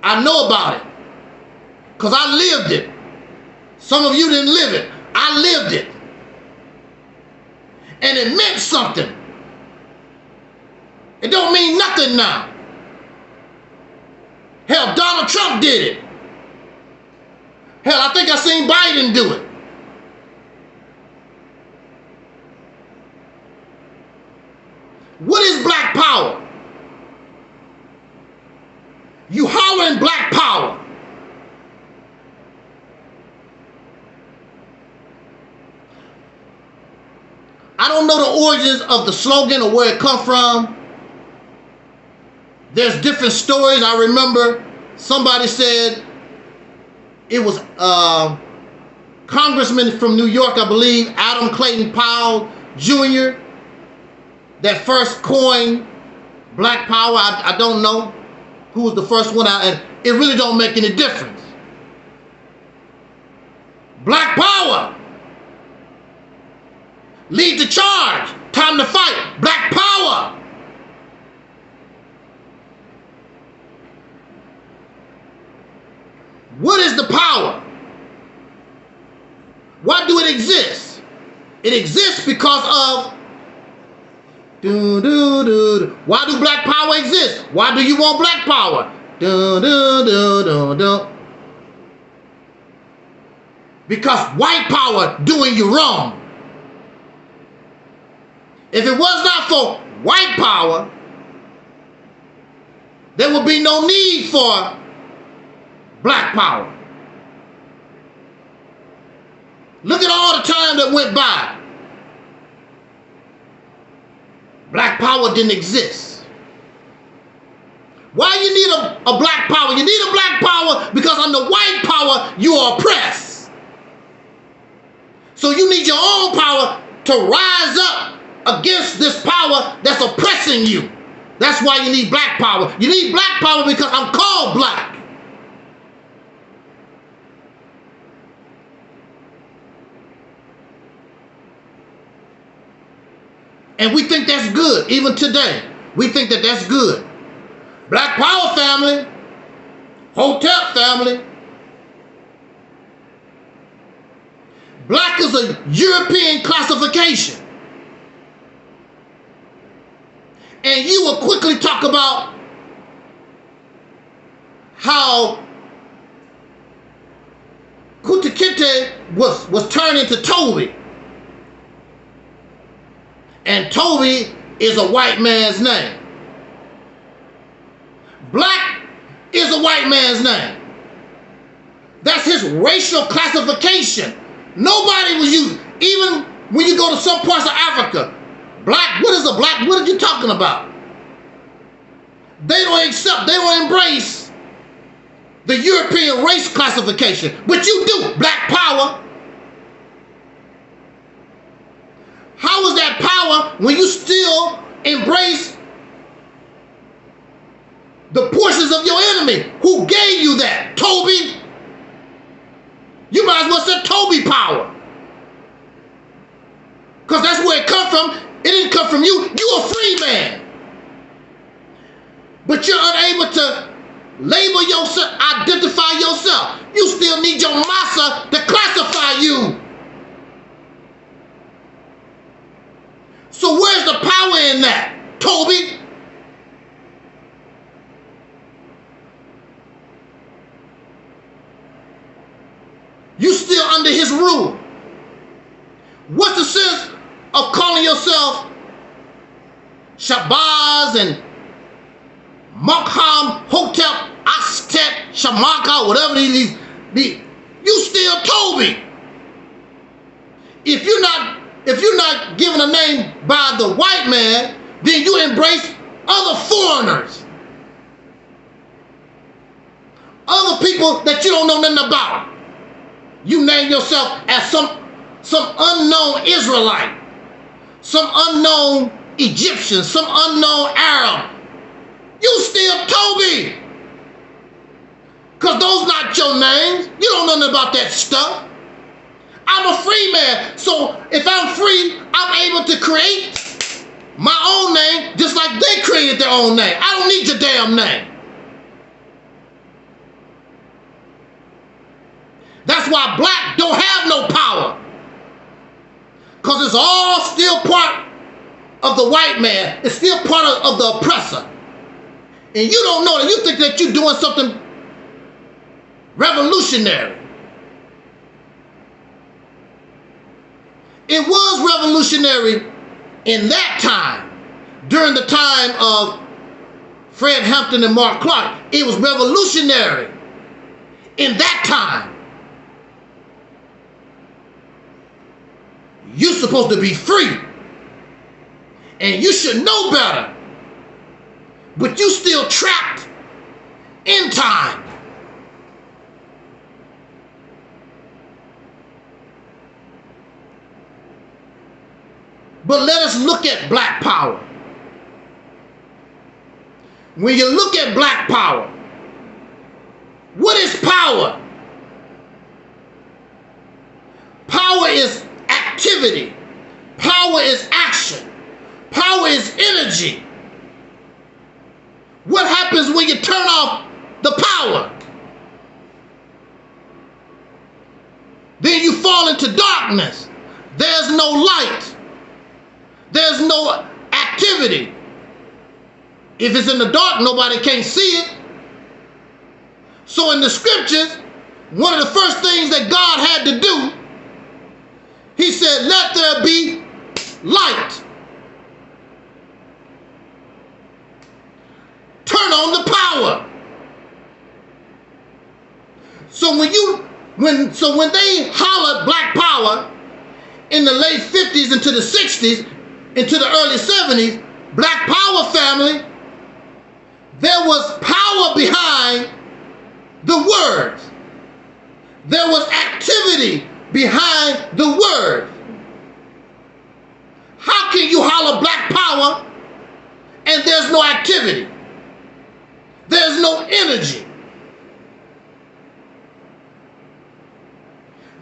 I know about it because I lived it. Some of you didn't live it. I lived it. And it meant something. It don't mean nothing now. Hell, Donald Trump did it. Hell, I think I seen Biden do it. What is black power? You hollering black power. I don't know the origins of the slogan or where it come from. There's different stories. I remember somebody said it was Congressman from New York, I believe, Adam Clayton Powell Jr., that first coined black power. I don't know who was the first one out, and it really don't make any difference. Black power. Lead the charge. Time to fight. Black power. What is the power? Why do it exist? It exists because of why do black power exist? Why do you want black power? Because white power doing you wrong. If it was not for white power, there would be no need for black power. Look at all the time that went by. Black power didn't exist. Why you need a black power? You need a black power because under white power you are oppressed. So you need your own power to rise up against this power that's oppressing you. That's why you need black power. You need black power because I'm called black. And we think that's good, even today. We think that that's good. Black power family, Hotep family. Black is a European classification. And you will quickly talk about how Kutakinte was turned into Toby. And Toby is a white man's name. Black is a white man's name. That's his racial classification. Nobody was using, even when you go to some parts of Africa, black, what is a black? What are you talking about? They don't accept, they don't embrace the European race classification. But you do, black power. How is that power when you still embrace the portions of your enemy? Who gave you that? Toby? You might as well say Toby power. Because that's where it come from. It didn't come from you. You a free man. But you're unable to label yourself, identify yourself. You still need your massa to classify you. So where's the power in that, Toby? You still under his rule. What's the sense of calling yourself Shabazz and Mokham, Hotep, Aztec, Shamaka, whatever these, you still Toby. If you're not given a name by the white man, then you embrace other foreigners, other people that you don't know nothing about. You name yourself as some unknown Israelite, some unknown Egyptian, some unknown Arab. You still Toby. Because those not your names. You don't know nothing about that stuff. I'm a free man. So if I'm free, I'm able to create my own name just like they created their own name. I don't need your damn name. That's why black don't have no power. Because it's all still part of the white man. It's still part of the oppressor. And you don't know that. You think that you're doing something revolutionary. It was revolutionary in that time. During the time of Fred Hampton and Mark Clark. It was revolutionary in that time. You're supposed to be free. And you should know better. But you still trapped in time. But let us look at black power. When you look at black power, what is power? Power is activity. Power is action. Power is energy. What happens when you turn off the power? Then you fall into darkness. There's no light. There's no activity. If it's in the dark, nobody can see it. So in the scriptures, one of the first things that God had to do, he said, let there be light. Turn on the power. So when they hollered black power in the late 50s into the 60s, into the early 70s, black power family, there was power behind the words. There was activity behind the word. How can you holler black power and there's no activity? There's no energy.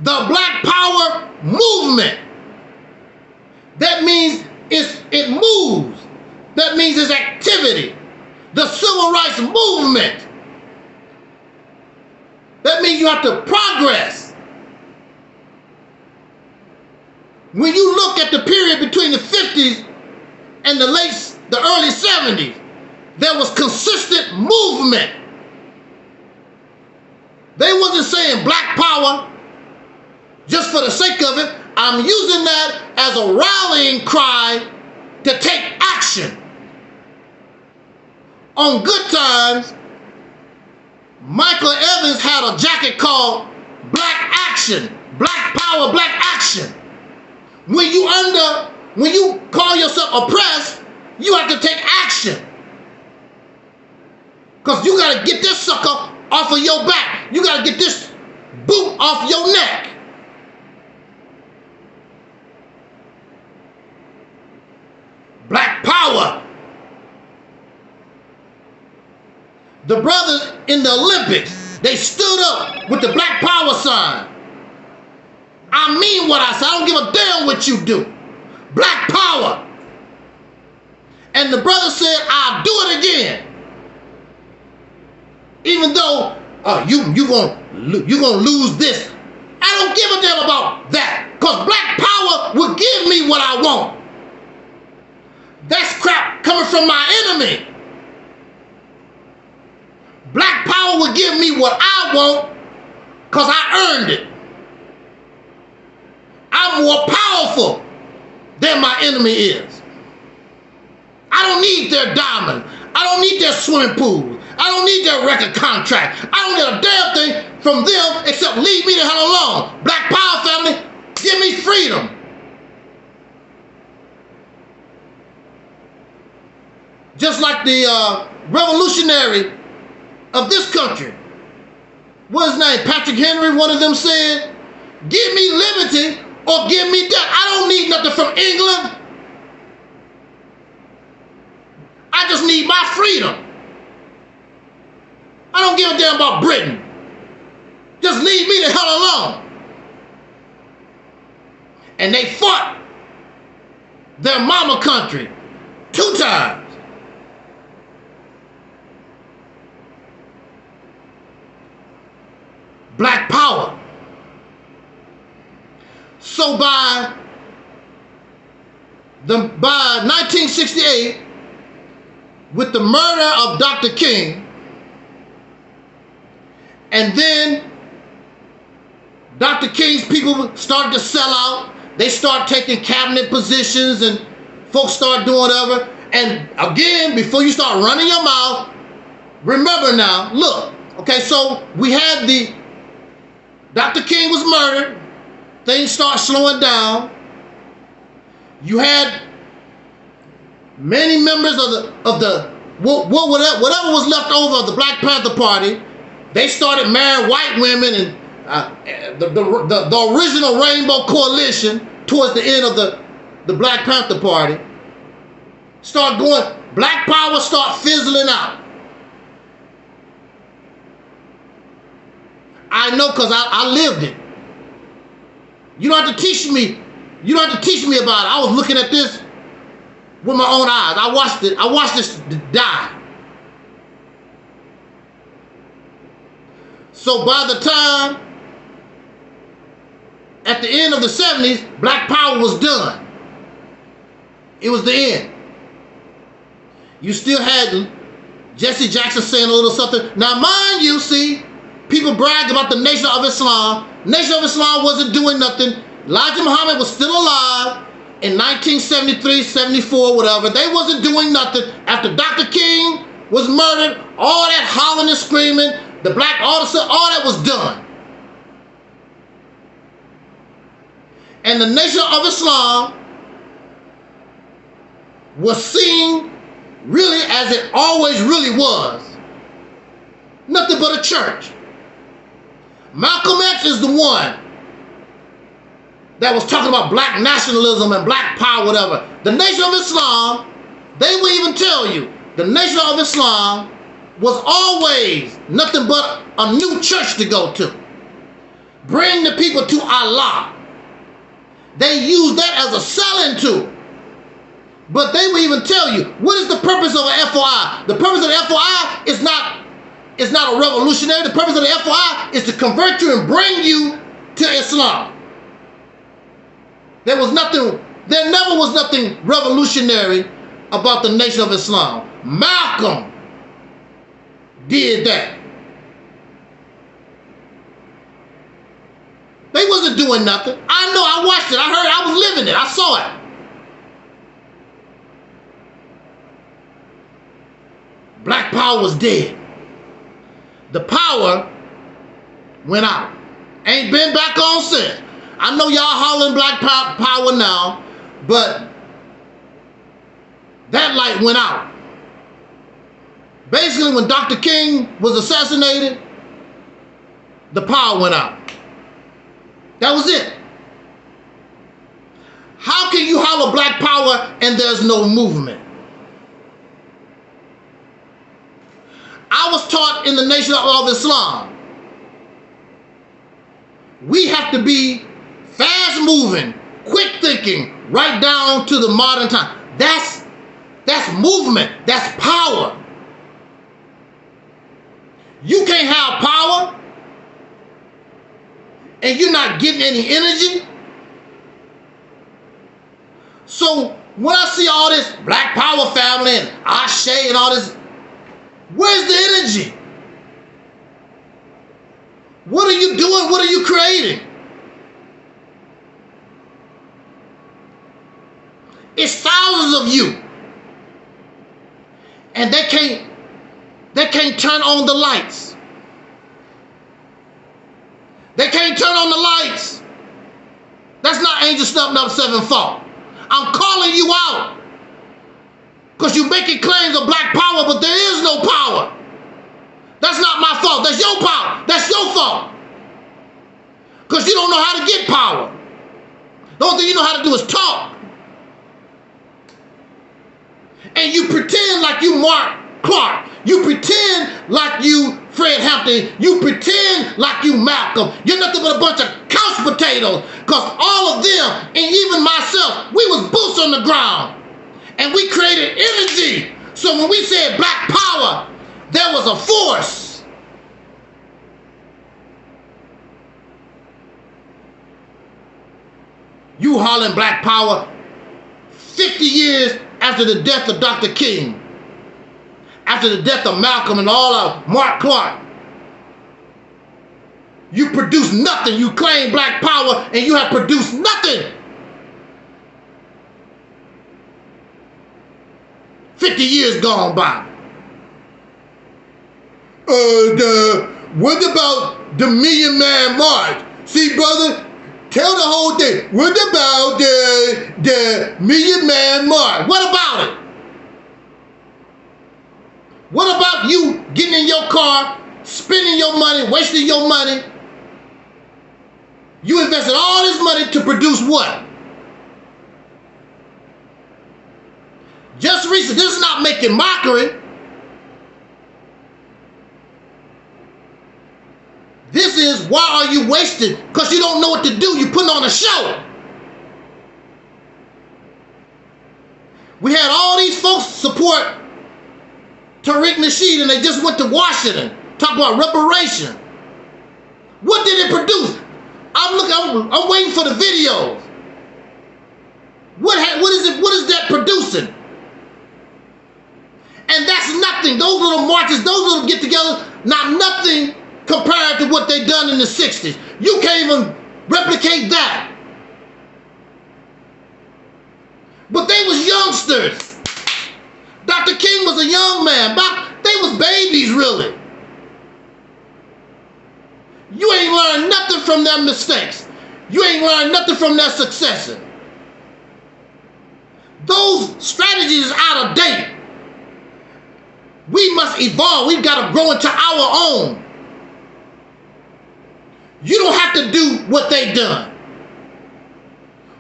The black power movement, that means it moves. That means it's activity. The civil rights movement, that means you have to progress. When you look at the period between the 50s and the early 70s, there was consistent movement. They wasn't saying black power just for the sake of it. I'm using that as a rallying cry to take action. On good times, Michael Evans had a jacket called Black Action, Black Power, Black Action. When you call yourself oppressed, you have to take action. Because you got to get this sucker off of your back. You got to get this boot off your neck. Black power. The brothers in the Olympics, they stood up with the black power sign. I mean what I say. I don't give a damn what you do. Black power. And the brother said, I'll do it again. Even though you're gonna lose this. I don't give a damn about that. Because black power will give me what I want. That's crap coming from my enemy. Black power will give me what I want because I earned it. I'm more powerful than my enemy is. I don't need their diamond. I don't need their swimming pool. I don't need their record contract. I don't get a damn thing from them except leave me the hell alone. Black power family, give me freedom. Just like the revolutionary of this country, what's his name, Patrick Henry, one of them said, give me liberty or give me death. I don't need nothing from England. I just need my freedom. I don't give a damn about Britain. Just leave me the hell alone. And they fought their mama country 2 times. Black power. So by 1968, with the murder of Dr. King, and then Dr. King's people started to sell out. They start taking cabinet positions and folks start doing whatever. And again, before you start running your mouth, remember now, look, okay, so we had Dr. King was murdered. Things start slowing down. You had many members of the whatever was left over of the Black Panther Party. They started marrying white women, and the original Rainbow Coalition towards the end of the Black Panther Party start going. Black power start fizzling out. I know because I lived it. You don't have to teach me. You don't have to teach me about it. I was looking at this with my own eyes. I watched it. I watched this die. So by the time, at the end of the 70s, Black power was done. It was the end. You still had Jesse Jackson saying a little something. Now mind you, see, people brag about the Nation of Islam. Nation of Islam wasn't doing nothing. Elijah Muhammad was still alive in 1973, 74, whatever. They wasn't doing nothing. After Dr. King was murdered, all that hollering and screaming, the black officer, all that was done. And the Nation of Islam was seen really as it always really was. Nothing but a church. Malcolm X is the one that was talking about black nationalism and black power, whatever. The Nation of Islam, they will even tell you, the Nation of Islam was always nothing but a new church to go to. Bring the people to Allah. They use that as a selling tool. But they will even tell you, what is the purpose of an FOI? The purpose of the FOI is not a revolutionary. The purpose of the FOI is to convert you and bring you to Islam. There never was nothing revolutionary about the Nation of Islam. Malcolm did that. They wasn't doing nothing. I know, I watched it, I heard, I was living it, I saw it. Black power was dead. The power went out. Ain't been back on since. I know y'all hollering black power now, but that light went out. Basically, when Dr. King was assassinated, the power went out. That was it. How can you holler black power and there's no movement? I was taught in the Nation of Islam, we have to be fast moving, quick thinking, right down to the modern time. That's movement, that's power. You can't have power and you're not getting any energy. So When I see all this Black Power family and Ashe and all this, where's the energy? What are you doing? What are you creating? It's thousands of you. And they can't turn on the lights. They can't turn on the lights. That's not Angel Snubbing Up 7 fault. I'm calling you out. Because you're making claims of black power, but there is no power. That's not my fault. That's your power. That's your fault. Because you don't know how to get power. The only thing you know how to do is talk. And you pretend like you Mark Clark. You pretend like you Fred Hampton. You pretend like you Malcolm. You're nothing but a bunch of couch potatoes. Because all of them, and even myself, we was boots on the ground. And we created energy. So when we said black power, there was a force. You hollering black power 50 years after the death of Dr. King, after the death of Malcolm and all of Mark Clark. You produce nothing. You claim black power and you have produced nothing. 50 years gone by. What about the Million Man March? See, brother, tell the whole thing. What about the Million Man March? What about it? What about you getting in your car, spending your money, wasting your money? You invested all this money to produce what? Just recently, this is not making mockery. This is why are you wasting? Because you don't know what to do. You're putting on a show. We had all these folks support Tariq Nasheed and they just went to Washington. Talk about reparation. What did it produce? I'm waiting for the videos. What is that producing? And that's nothing. Those little marches, those little get-togethers, not nothing compared to what they done in the 60s. You can't even replicate that. But they was youngsters. Dr. King was a young man. They was babies, really. You ain't learned nothing from their mistakes. You ain't learned nothing from their successes. Those strategies are out of date. We must evolve. We've got to grow into our own. You don't have to do what they done.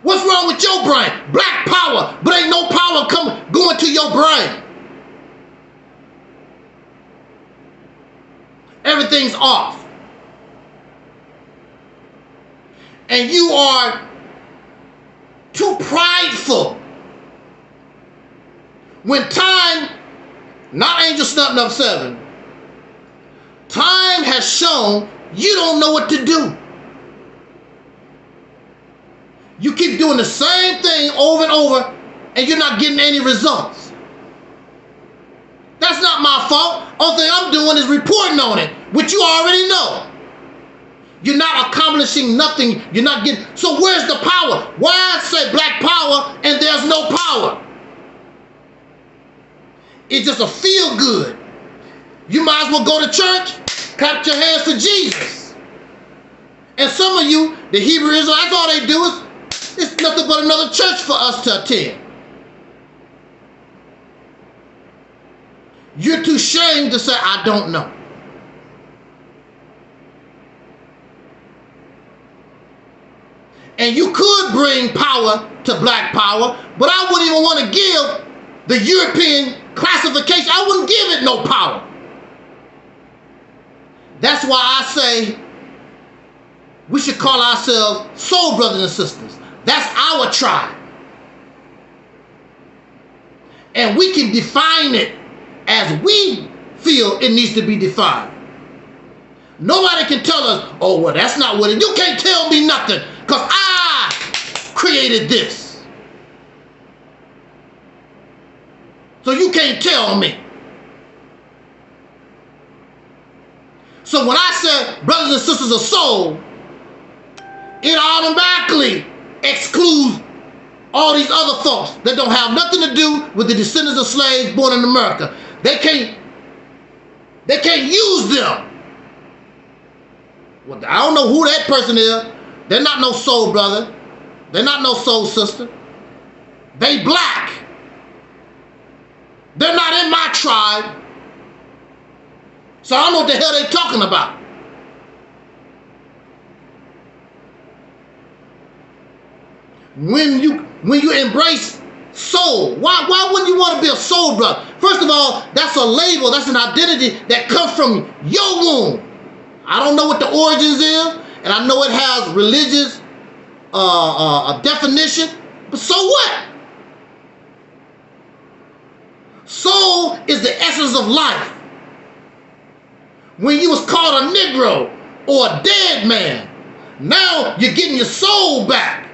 What's wrong with your brain? Black power, but ain't no power going to your brain. Everything's off. And you are too prideful. When time, not Angel Snubbing Up 7, time has shown you don't know what to do. You keep doing the same thing over and over and you're not getting any results. That's not my fault. Only thing I'm doing is reporting on it, which you already know. You're not accomplishing nothing. You're not getting. So where's the power? Why I say black power and there's no power? It's just a feel good. You might as well go to church, clap your hands for Jesus. And some of you, the Hebrew Israelites, that's all they do is, it's nothing but another church for us to attend. You're too ashamed to say, I don't know. And you could bring power to black power, but I wouldn't even want to give the European classification. I wouldn't give it no power. That's why I say we should call ourselves soul brothers and sisters. That's our tribe. And we can define it as we feel it needs to be defined. Nobody can tell us, oh, well, that's not what it is. You can't tell me nothing because I created this. So you can't tell me. So when I said brothers and sisters of soul, it automatically excludes all these other folks that don't have nothing to do with the descendants of slaves born in America. They can't use them. Well, I don't know who that person is. They're not no soul brother. They're not no soul sister. They black. They're not in my tribe. So I don't know what the hell they're talking about. When you embrace soul, why wouldn't you want to be a soul brother? First of all, that's a label, that's an identity that comes from your womb. I don't know what the origins is, and I know it has religious a definition, but so what? Soul is the essence of life. When you was called a Negro or a dead man, now you're getting your soul back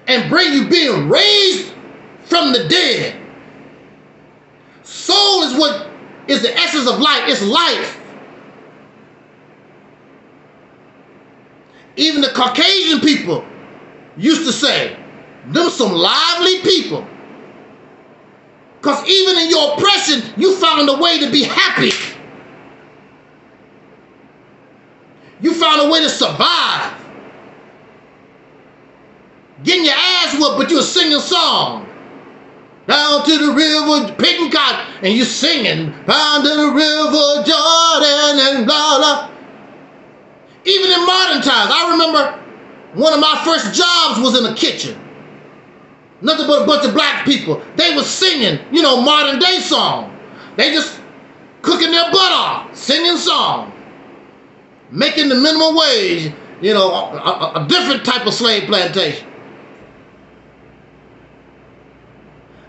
and bring you being raised from the dead. Soul is what is the essence of life. It's life. Even the Caucasian people used to say, them some lively people. Because even in your oppression, you found a way to be happy. You found a way to survive. Getting your ass whooped, but you're singing song. Down to the river, picking cotton, and you singing. Down to the river, Jordan, and blah, blah. Even in modern times, I remember one of my first jobs was in a kitchen. Nothing but a bunch of black people. They were singing, modern day song. They just cooking their butt off, singing song. Making the minimum wage, a different type of slave plantation.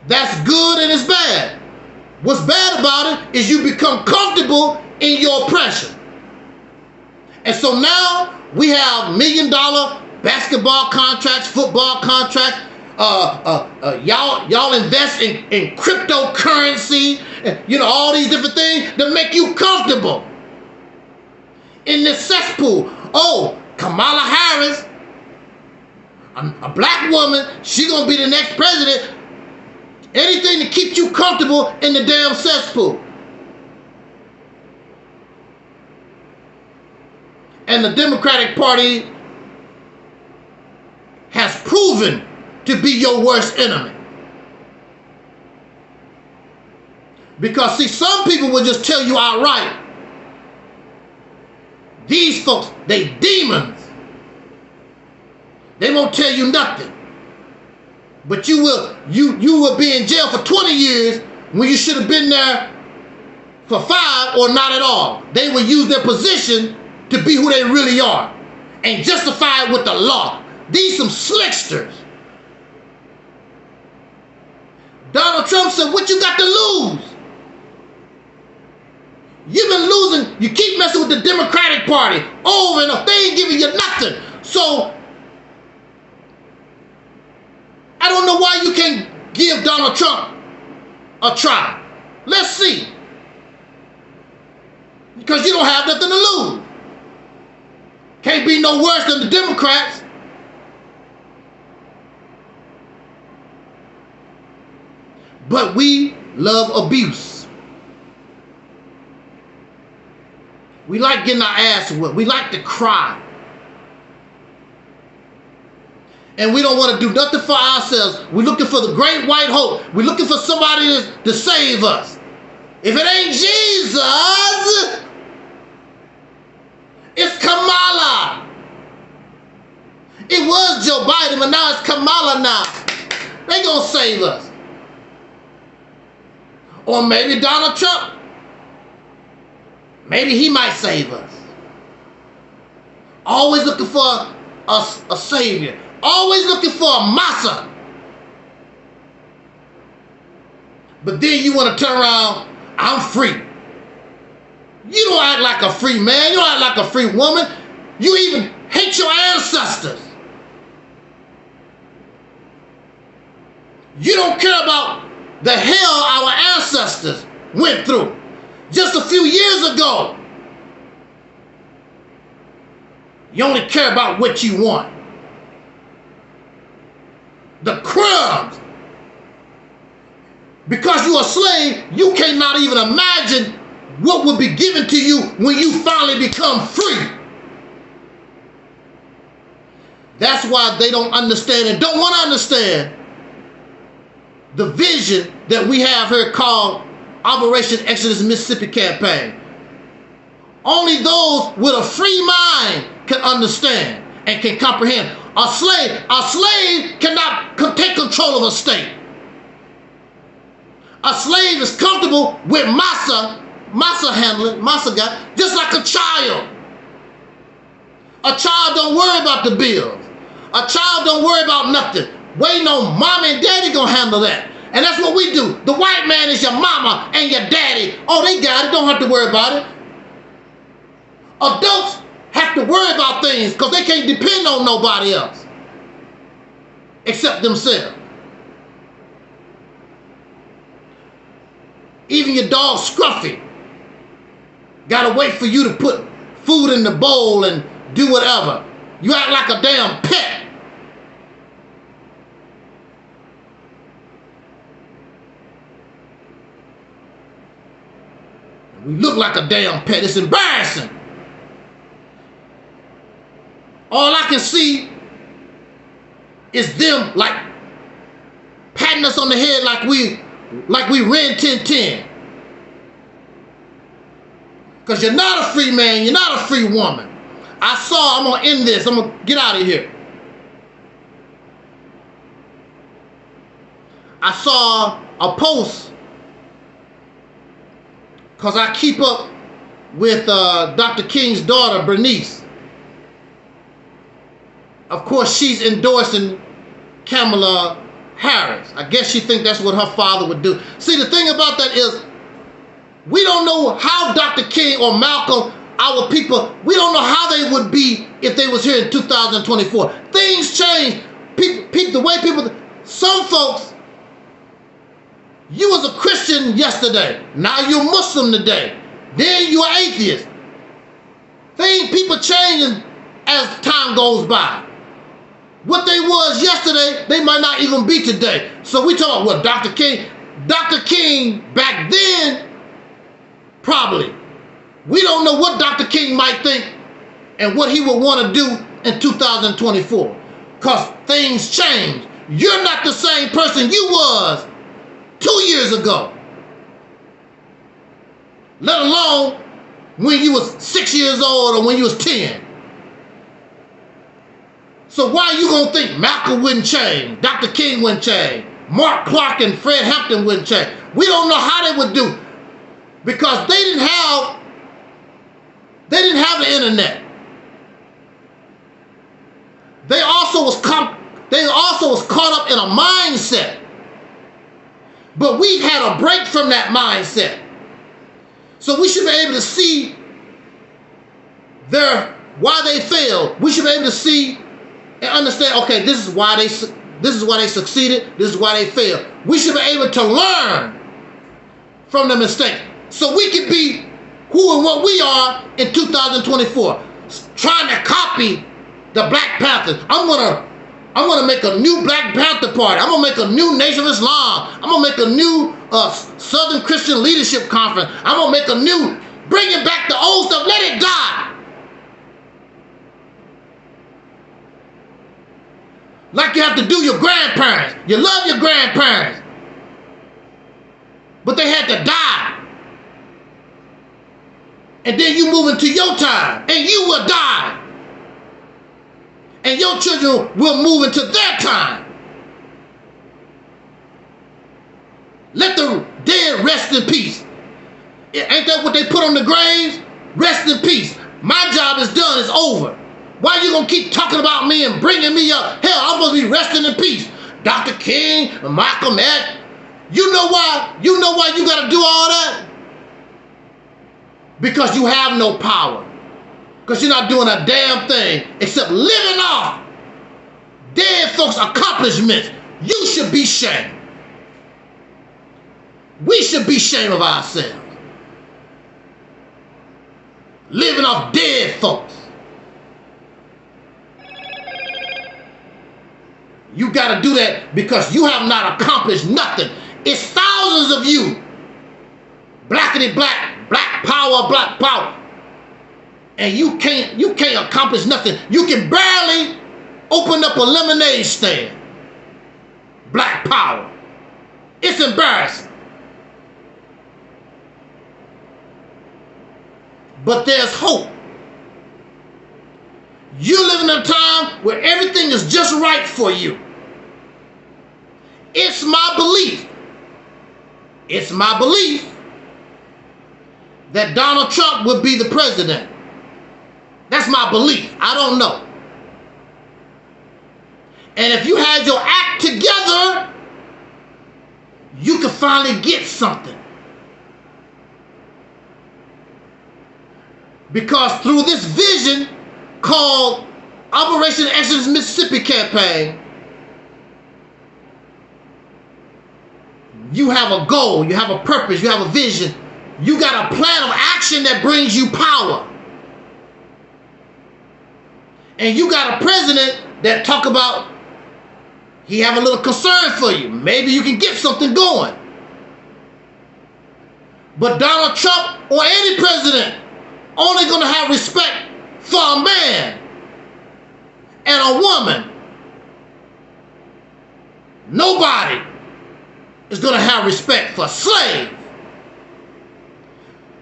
That's good and it's bad. What's bad about it is you become comfortable in your oppression. And so now we have $1 million basketball contracts, football contracts. Y'all invest in cryptocurrency, all these different things that make you comfortable in this cesspool. Oh, Kamala Harris, a black woman, she gonna be the next president. Anything to keep you comfortable in the damn cesspool. And the Democratic Party has proven to be your worst enemy. Because see, some people will just tell you outright, these folks, they demons. They won't tell you nothing. But you will be in jail for 20 years when you should have been there for 5 or not at all. They will use their position to be who they really are and justify it with the law. These some slicksters. Donald Trump said, what you got to lose? You've been losing. You keep messing with the Democratic Party over and over. They ain't giving you nothing. So I don't know why you can't give Donald Trump a try. Let's see. Because you don't have nothing to lose. Can't be no worse than the Democrats. But we love abuse. We like getting our ass whipped. We like to cry. And we don't want to do nothing for ourselves. We're looking for the great white hope. We're looking for somebody to save us. If it ain't Jesus, it's Kamala. It was Joe Biden, but now it's Kamala now. They gonna save us. Or maybe Donald Trump. Maybe he might save us. Always looking for a savior. Always looking for a massa. But then you want to turn around, I'm free. You don't act like a free man. You don't act like a free woman. You even hate your ancestors. You don't care about the hell our ancestors went through just a few years ago. You only care about what you want. The crumbs. Because you're a slave, you cannot even imagine what will be given to you when you finally become free. That's why they don't understand and don't want to understand the vision that we have here called Operation Exodus Mississippi Campaign. Only those with a free mind can understand and can comprehend. A slave cannot take control of a state. A slave is comfortable with massa handling, massa guy, just like a child. A child don't worry about the bills. A child don't worry about nothing. Waiting on mom and daddy gonna handle that. And that's what we do. The white man is your mama and your daddy. Oh, they got it, don't have to worry about it. Adults have to worry about things because they can't depend on nobody else except themselves. Even your dog Scruffy gotta wait for you to put food in the bowl and do whatever. You act like a damn pet. We look like a damn pet. It's embarrassing. All I can see is them like patting us on the head like we Ren 1010. Because you're not a free man, you're not a free woman. I'm gonna end this, I'm gonna get out of here. I saw a post, because I keep up with Dr. King's daughter, Bernice. Of course, she's endorsing Kamala Harris. I guess she thinks that's what her father would do. See, the thing about that is, we don't know how Dr. King or Malcolm, our people, we don't know how they would be if they was here in 2024. Things change. The way people, some folks, you was a Christian yesterday. Now you're Muslim today. Then you're atheist. People change as time goes by. What they was yesterday, they might not even be today. So we talk about what, Dr. King? Dr. King back then, probably. We don't know what Dr. King might think and what he would want to do in 2024. Because things change. You're not the same person you was 2 years ago. Let alone when you was 6 years old or when you was 10. So why you gonna think Malcolm wouldn't change, Dr. King wouldn't change, Mark Clark and Fred Hampton wouldn't change? We don't know how they would do, because they didn't have the internet. They also was caught up in a mindset. But we've had a break from that mindset. So we should be able to see why they failed. We should be able to see and understand, okay, this is why they succeeded, this is why they failed. We should be able to learn from the mistake so we can be who and what we are in 2024. Trying to copy the Black Panthers. I'm gonna make a new Black Panther Party. I'm gonna make a new Nation of Islam. I'm gonna make a new Southern Christian Leadership Conference. I'm gonna make a new, bringing back the old stuff, let it die. Like you have to do your grandparents. You love your grandparents, but they had to die. And then you move into your time, and you will die. And your children will move into their time. Let the dead rest in peace. Ain't that what they put on the graves? Rest in peace. My job is done, it's over. Why you gonna keep talking about me and bringing me up? Hell, I'm supposed to be resting in peace. Dr. King, Malcolm X. You know why you gotta do all that? Because you have no power. Because you're not doing a damn thing except living off dead folks' accomplishments. You should be shamed. We should be ashamed of ourselves. Living off dead folks. You got to do that because you have not accomplished nothing. It's thousands of you. Blackity black, black power, and you can't accomplish nothing. You can barely open up a lemonade stand. Black power. It's embarrassing. But there's hope. You live in a time where everything is just right for you. It's my belief. It's my belief that Donald Trump would be the president. That's my belief. I don't know. And if you had your act together, you could finally get something. Because through this vision called Operation Exodus Mississippi campaign, you have a goal, you have a purpose, you have a vision, you got a plan of action that brings you power. And you got a president that talk about he have a little concern for you. Maybe you can get something going. But Donald Trump or any president only going to have respect for a man and a woman. Nobody is going to have respect for a slave.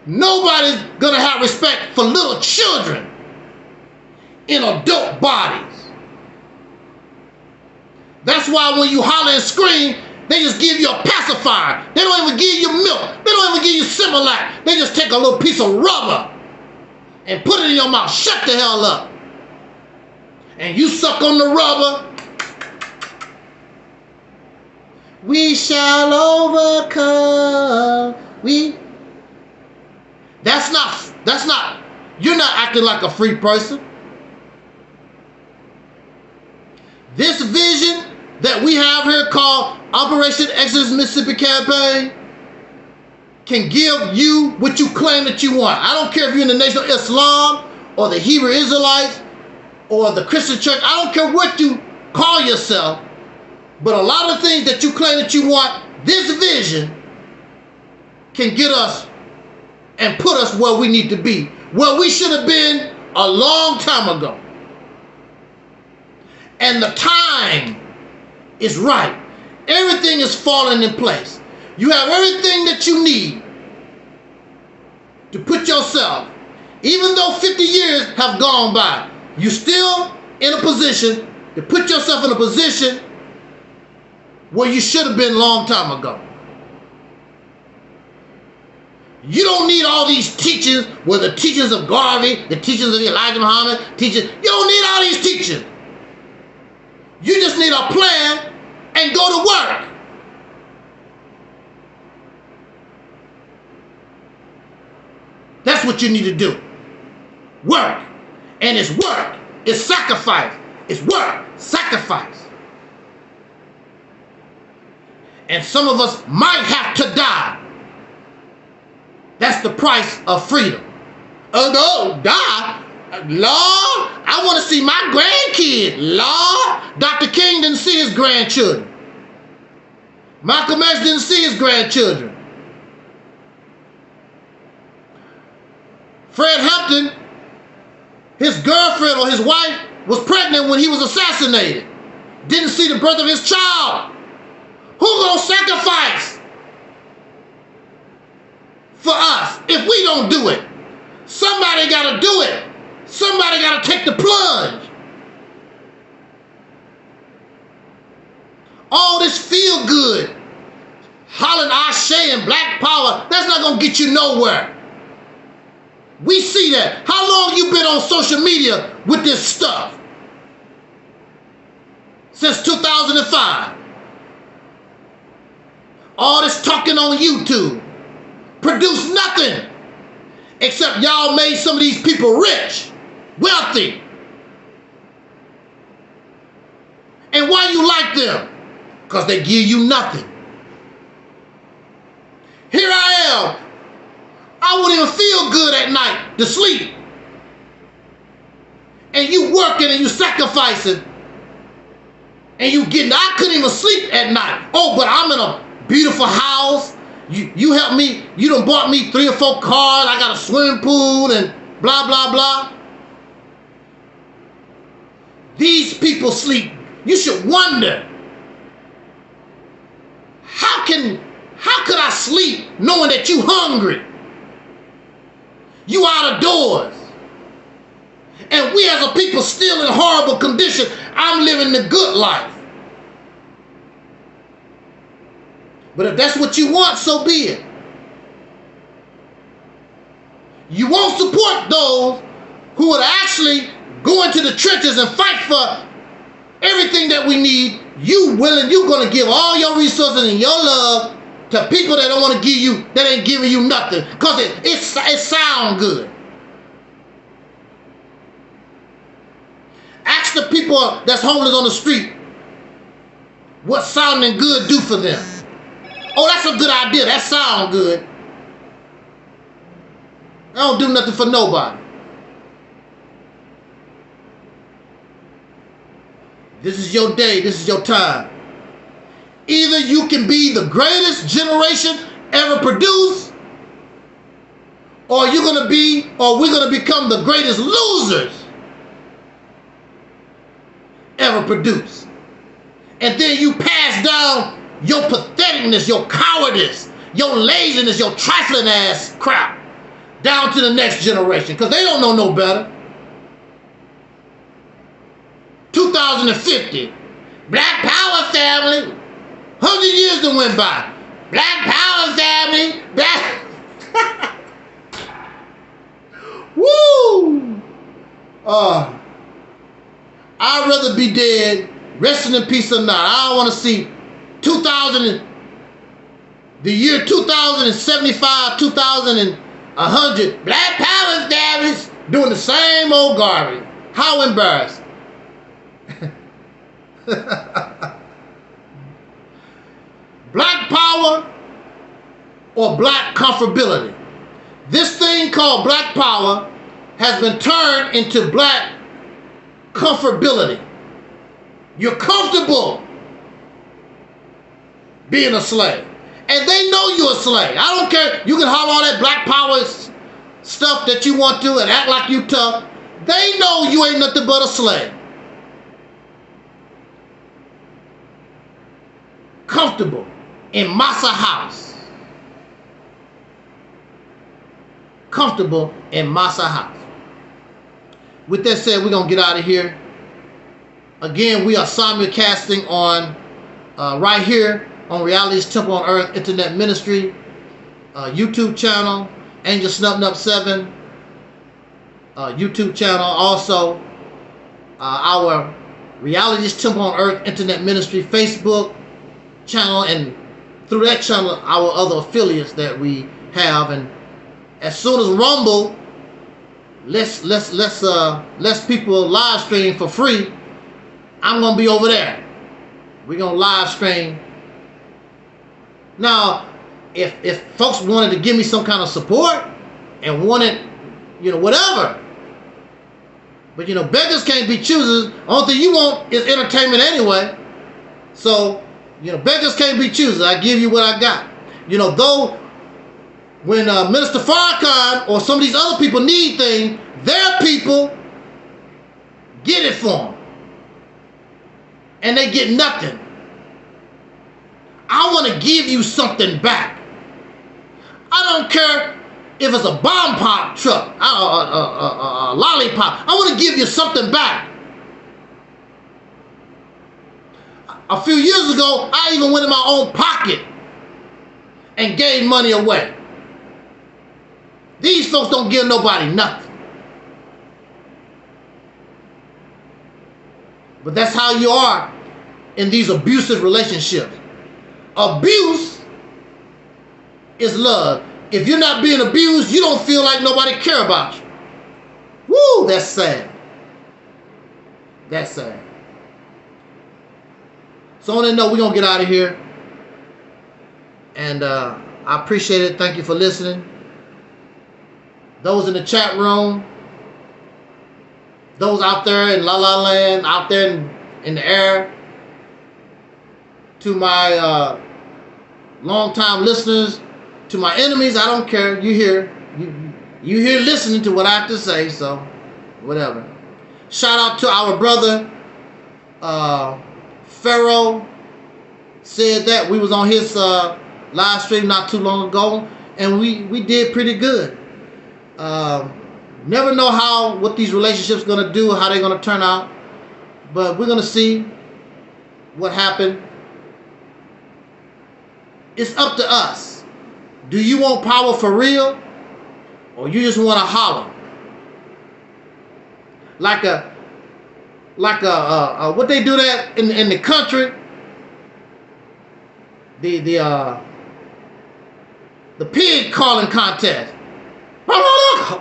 Nobody's going to have respect for little children in adult bodies. That's why when you holler and scream, they just give you a pacifier. They don't even give you milk. They don't even give you Similac. They just take a little piece of rubber and put it in your mouth. Shut the hell up. And you suck on the rubber. We shall overcome. That's not, you're not acting like a free person. This vision that we have here called Operation Exodus Mississippi campaign can give you what you claim that you want. I don't care if you're in the Nation of Islam or the Hebrew Israelites or the Christian church. I don't care what you call yourself. But a lot of things that you claim that you want, this vision can get us and put us where we need to be, where we should have been a long time ago. And the time is right. Everything is falling in place. You have everything that you need to put yourself, even though 50 years have gone by, you're still in a position to put yourself in a position where you should have been a long time ago. You don't need all these teachings, where the teachings of Garvey, the teachings of Elijah Muhammad, you don't need all these teachings. You just need a plan and go to work. That's what you need to do. Work. And it's work. It's sacrifice. It's work. Sacrifice. And some of us might have to die. That's the price of freedom. Oh no, die? Lord, I want to see my grandkids. Lord, Dr. King didn't see his grandchildren. Malcolm X didn't see his grandchildren. Fred Hampton, his girlfriend or his wife was pregnant when he was assassinated. Didn't see the birth of his child. Who gonna sacrifice for us if we don't do it? Somebody gotta do it. Somebody gotta take the plunge. All this feel good, hollering Ashe and Black Power, that's not gonna get you nowhere. We see that. How long you been on social media with this stuff? Since 2005. All this talking on YouTube produced nothing except y'all made some of these people rich, wealthy. And why you like them? Because they give you nothing. Here I am. I wouldn't even feel good at night to sleep. And you working and you sacrificing. And you getting, I couldn't even sleep at night. Oh, but I'm in a beautiful house. You helped me, you done bought me 3 or 4 cars. I got a swimming pool and blah, blah, blah. These people sleep. You should wonder, how could I sleep knowing that you hungry? You out of doors. And we as a people still in horrible condition. I'm living the good life. But if that's what you want, so be it. You won't support those who would actually go into the trenches and fight for everything that we need. You're going to give all your resources and your love to people that don't want to give you, that ain't giving you nothing, because it sounds good. Ask the people that's homeless on the street what sounding good do for them. Oh, that's a good idea. That sounds good. I don't do nothing for nobody. This is your day. This is your time. Either you can be the greatest generation ever produced, or we're going to become the greatest losers ever produced. And then you pass down your patheticness, your cowardice, your laziness, your trifling ass crap down to the next generation, because they don't know no better. 2050, Black Power family. 100 years that went by. Black Power family. Woo! I'd rather be dead, resting in peace or not. I don't want to see the year 2075, 2100, Black Power families doing the same old garbage. How embarrassing. Black power or black comfortability. This thing called black power has been turned into black comfortability. You're comfortable being a slave. And they know you're a slave. I don't care. You can holler all that black power stuff that you want to and act like you tough. They know you ain't nothing but a slave. Comfortable in Massa house. Comfortable in Massa house. With that said, we're going to get out of here. Again, we are simulcasting on right here on Reality's Temple on Earth Internet Ministry YouTube channel, Angel Snub Nub 7 YouTube channel. Also, our Reality's Temple on Earth Internet Ministry Facebook channel, and through that channel our other affiliates that we have. And as soon as Rumble lets people live stream for free, I'm gonna be over there. We're gonna live stream. Now, if folks wanted to give me some kind of support and wanted, whatever, but beggars can't be choosers. Only thing you want is entertainment anyway. So beggars can't be choosers. I give you what I got. Though when Minister Farrakhan or some of these other people need things, their people get it for them. And they get nothing. I want to give you something back. I don't care if it's a bomb pop truck, a lollipop. I want to give you something back. A few years ago, I even went in my own pocket and gave money away. These folks don't give nobody nothing. But that's how you are in these abusive relationships. Abuse is love. If you're not being abused, you don't feel like nobody care about you. Woo, that's sad. That's sad. So on that note, we're going to get out of here. And I appreciate it. Thank you for listening. Those in the chat room, those out there in La La Land, out there in the air, to my long-time listeners, to my enemies, I don't care. You here listening to what I have to say, so whatever. Shout out to our brother Pharaoh. Said that we was on his live stream not too long ago, and we did pretty good. Never know what these relationships gonna do, how they're gonna turn out, but we're gonna see what happened. It's up to us. Do you want power for real, or you just want to holler? Like a what they do that in the country? The pig calling contest.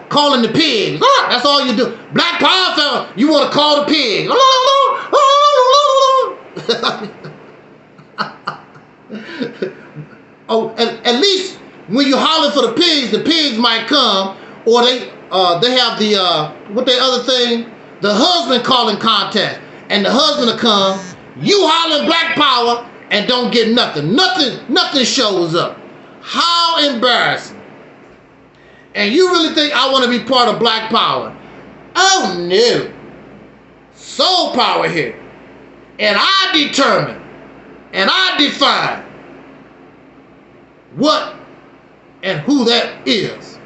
Calling the pigs. That's all you do. Black power fella, you want to call the pigs. Oh, at least when you holler for the pigs might come, or they have the what the other thing, the husband calling contest, and the husband will come. You holler black power and don't get nothing. Nothing shows up. How embarrassing! And you really think I want to be part of black power? Oh no! Soul power here, and I determine and I define what and who that is.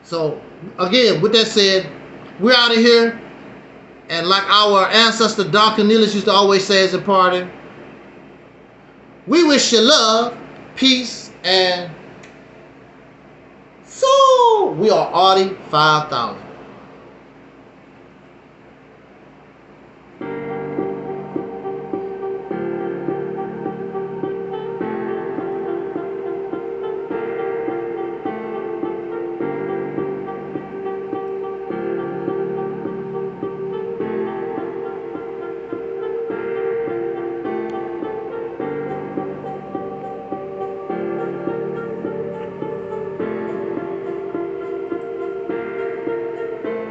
So again, with that said, we're out of here. And like our ancestor Don Cornelius used to always say as a party, we wish you love, peace, and so we are Audi 5000.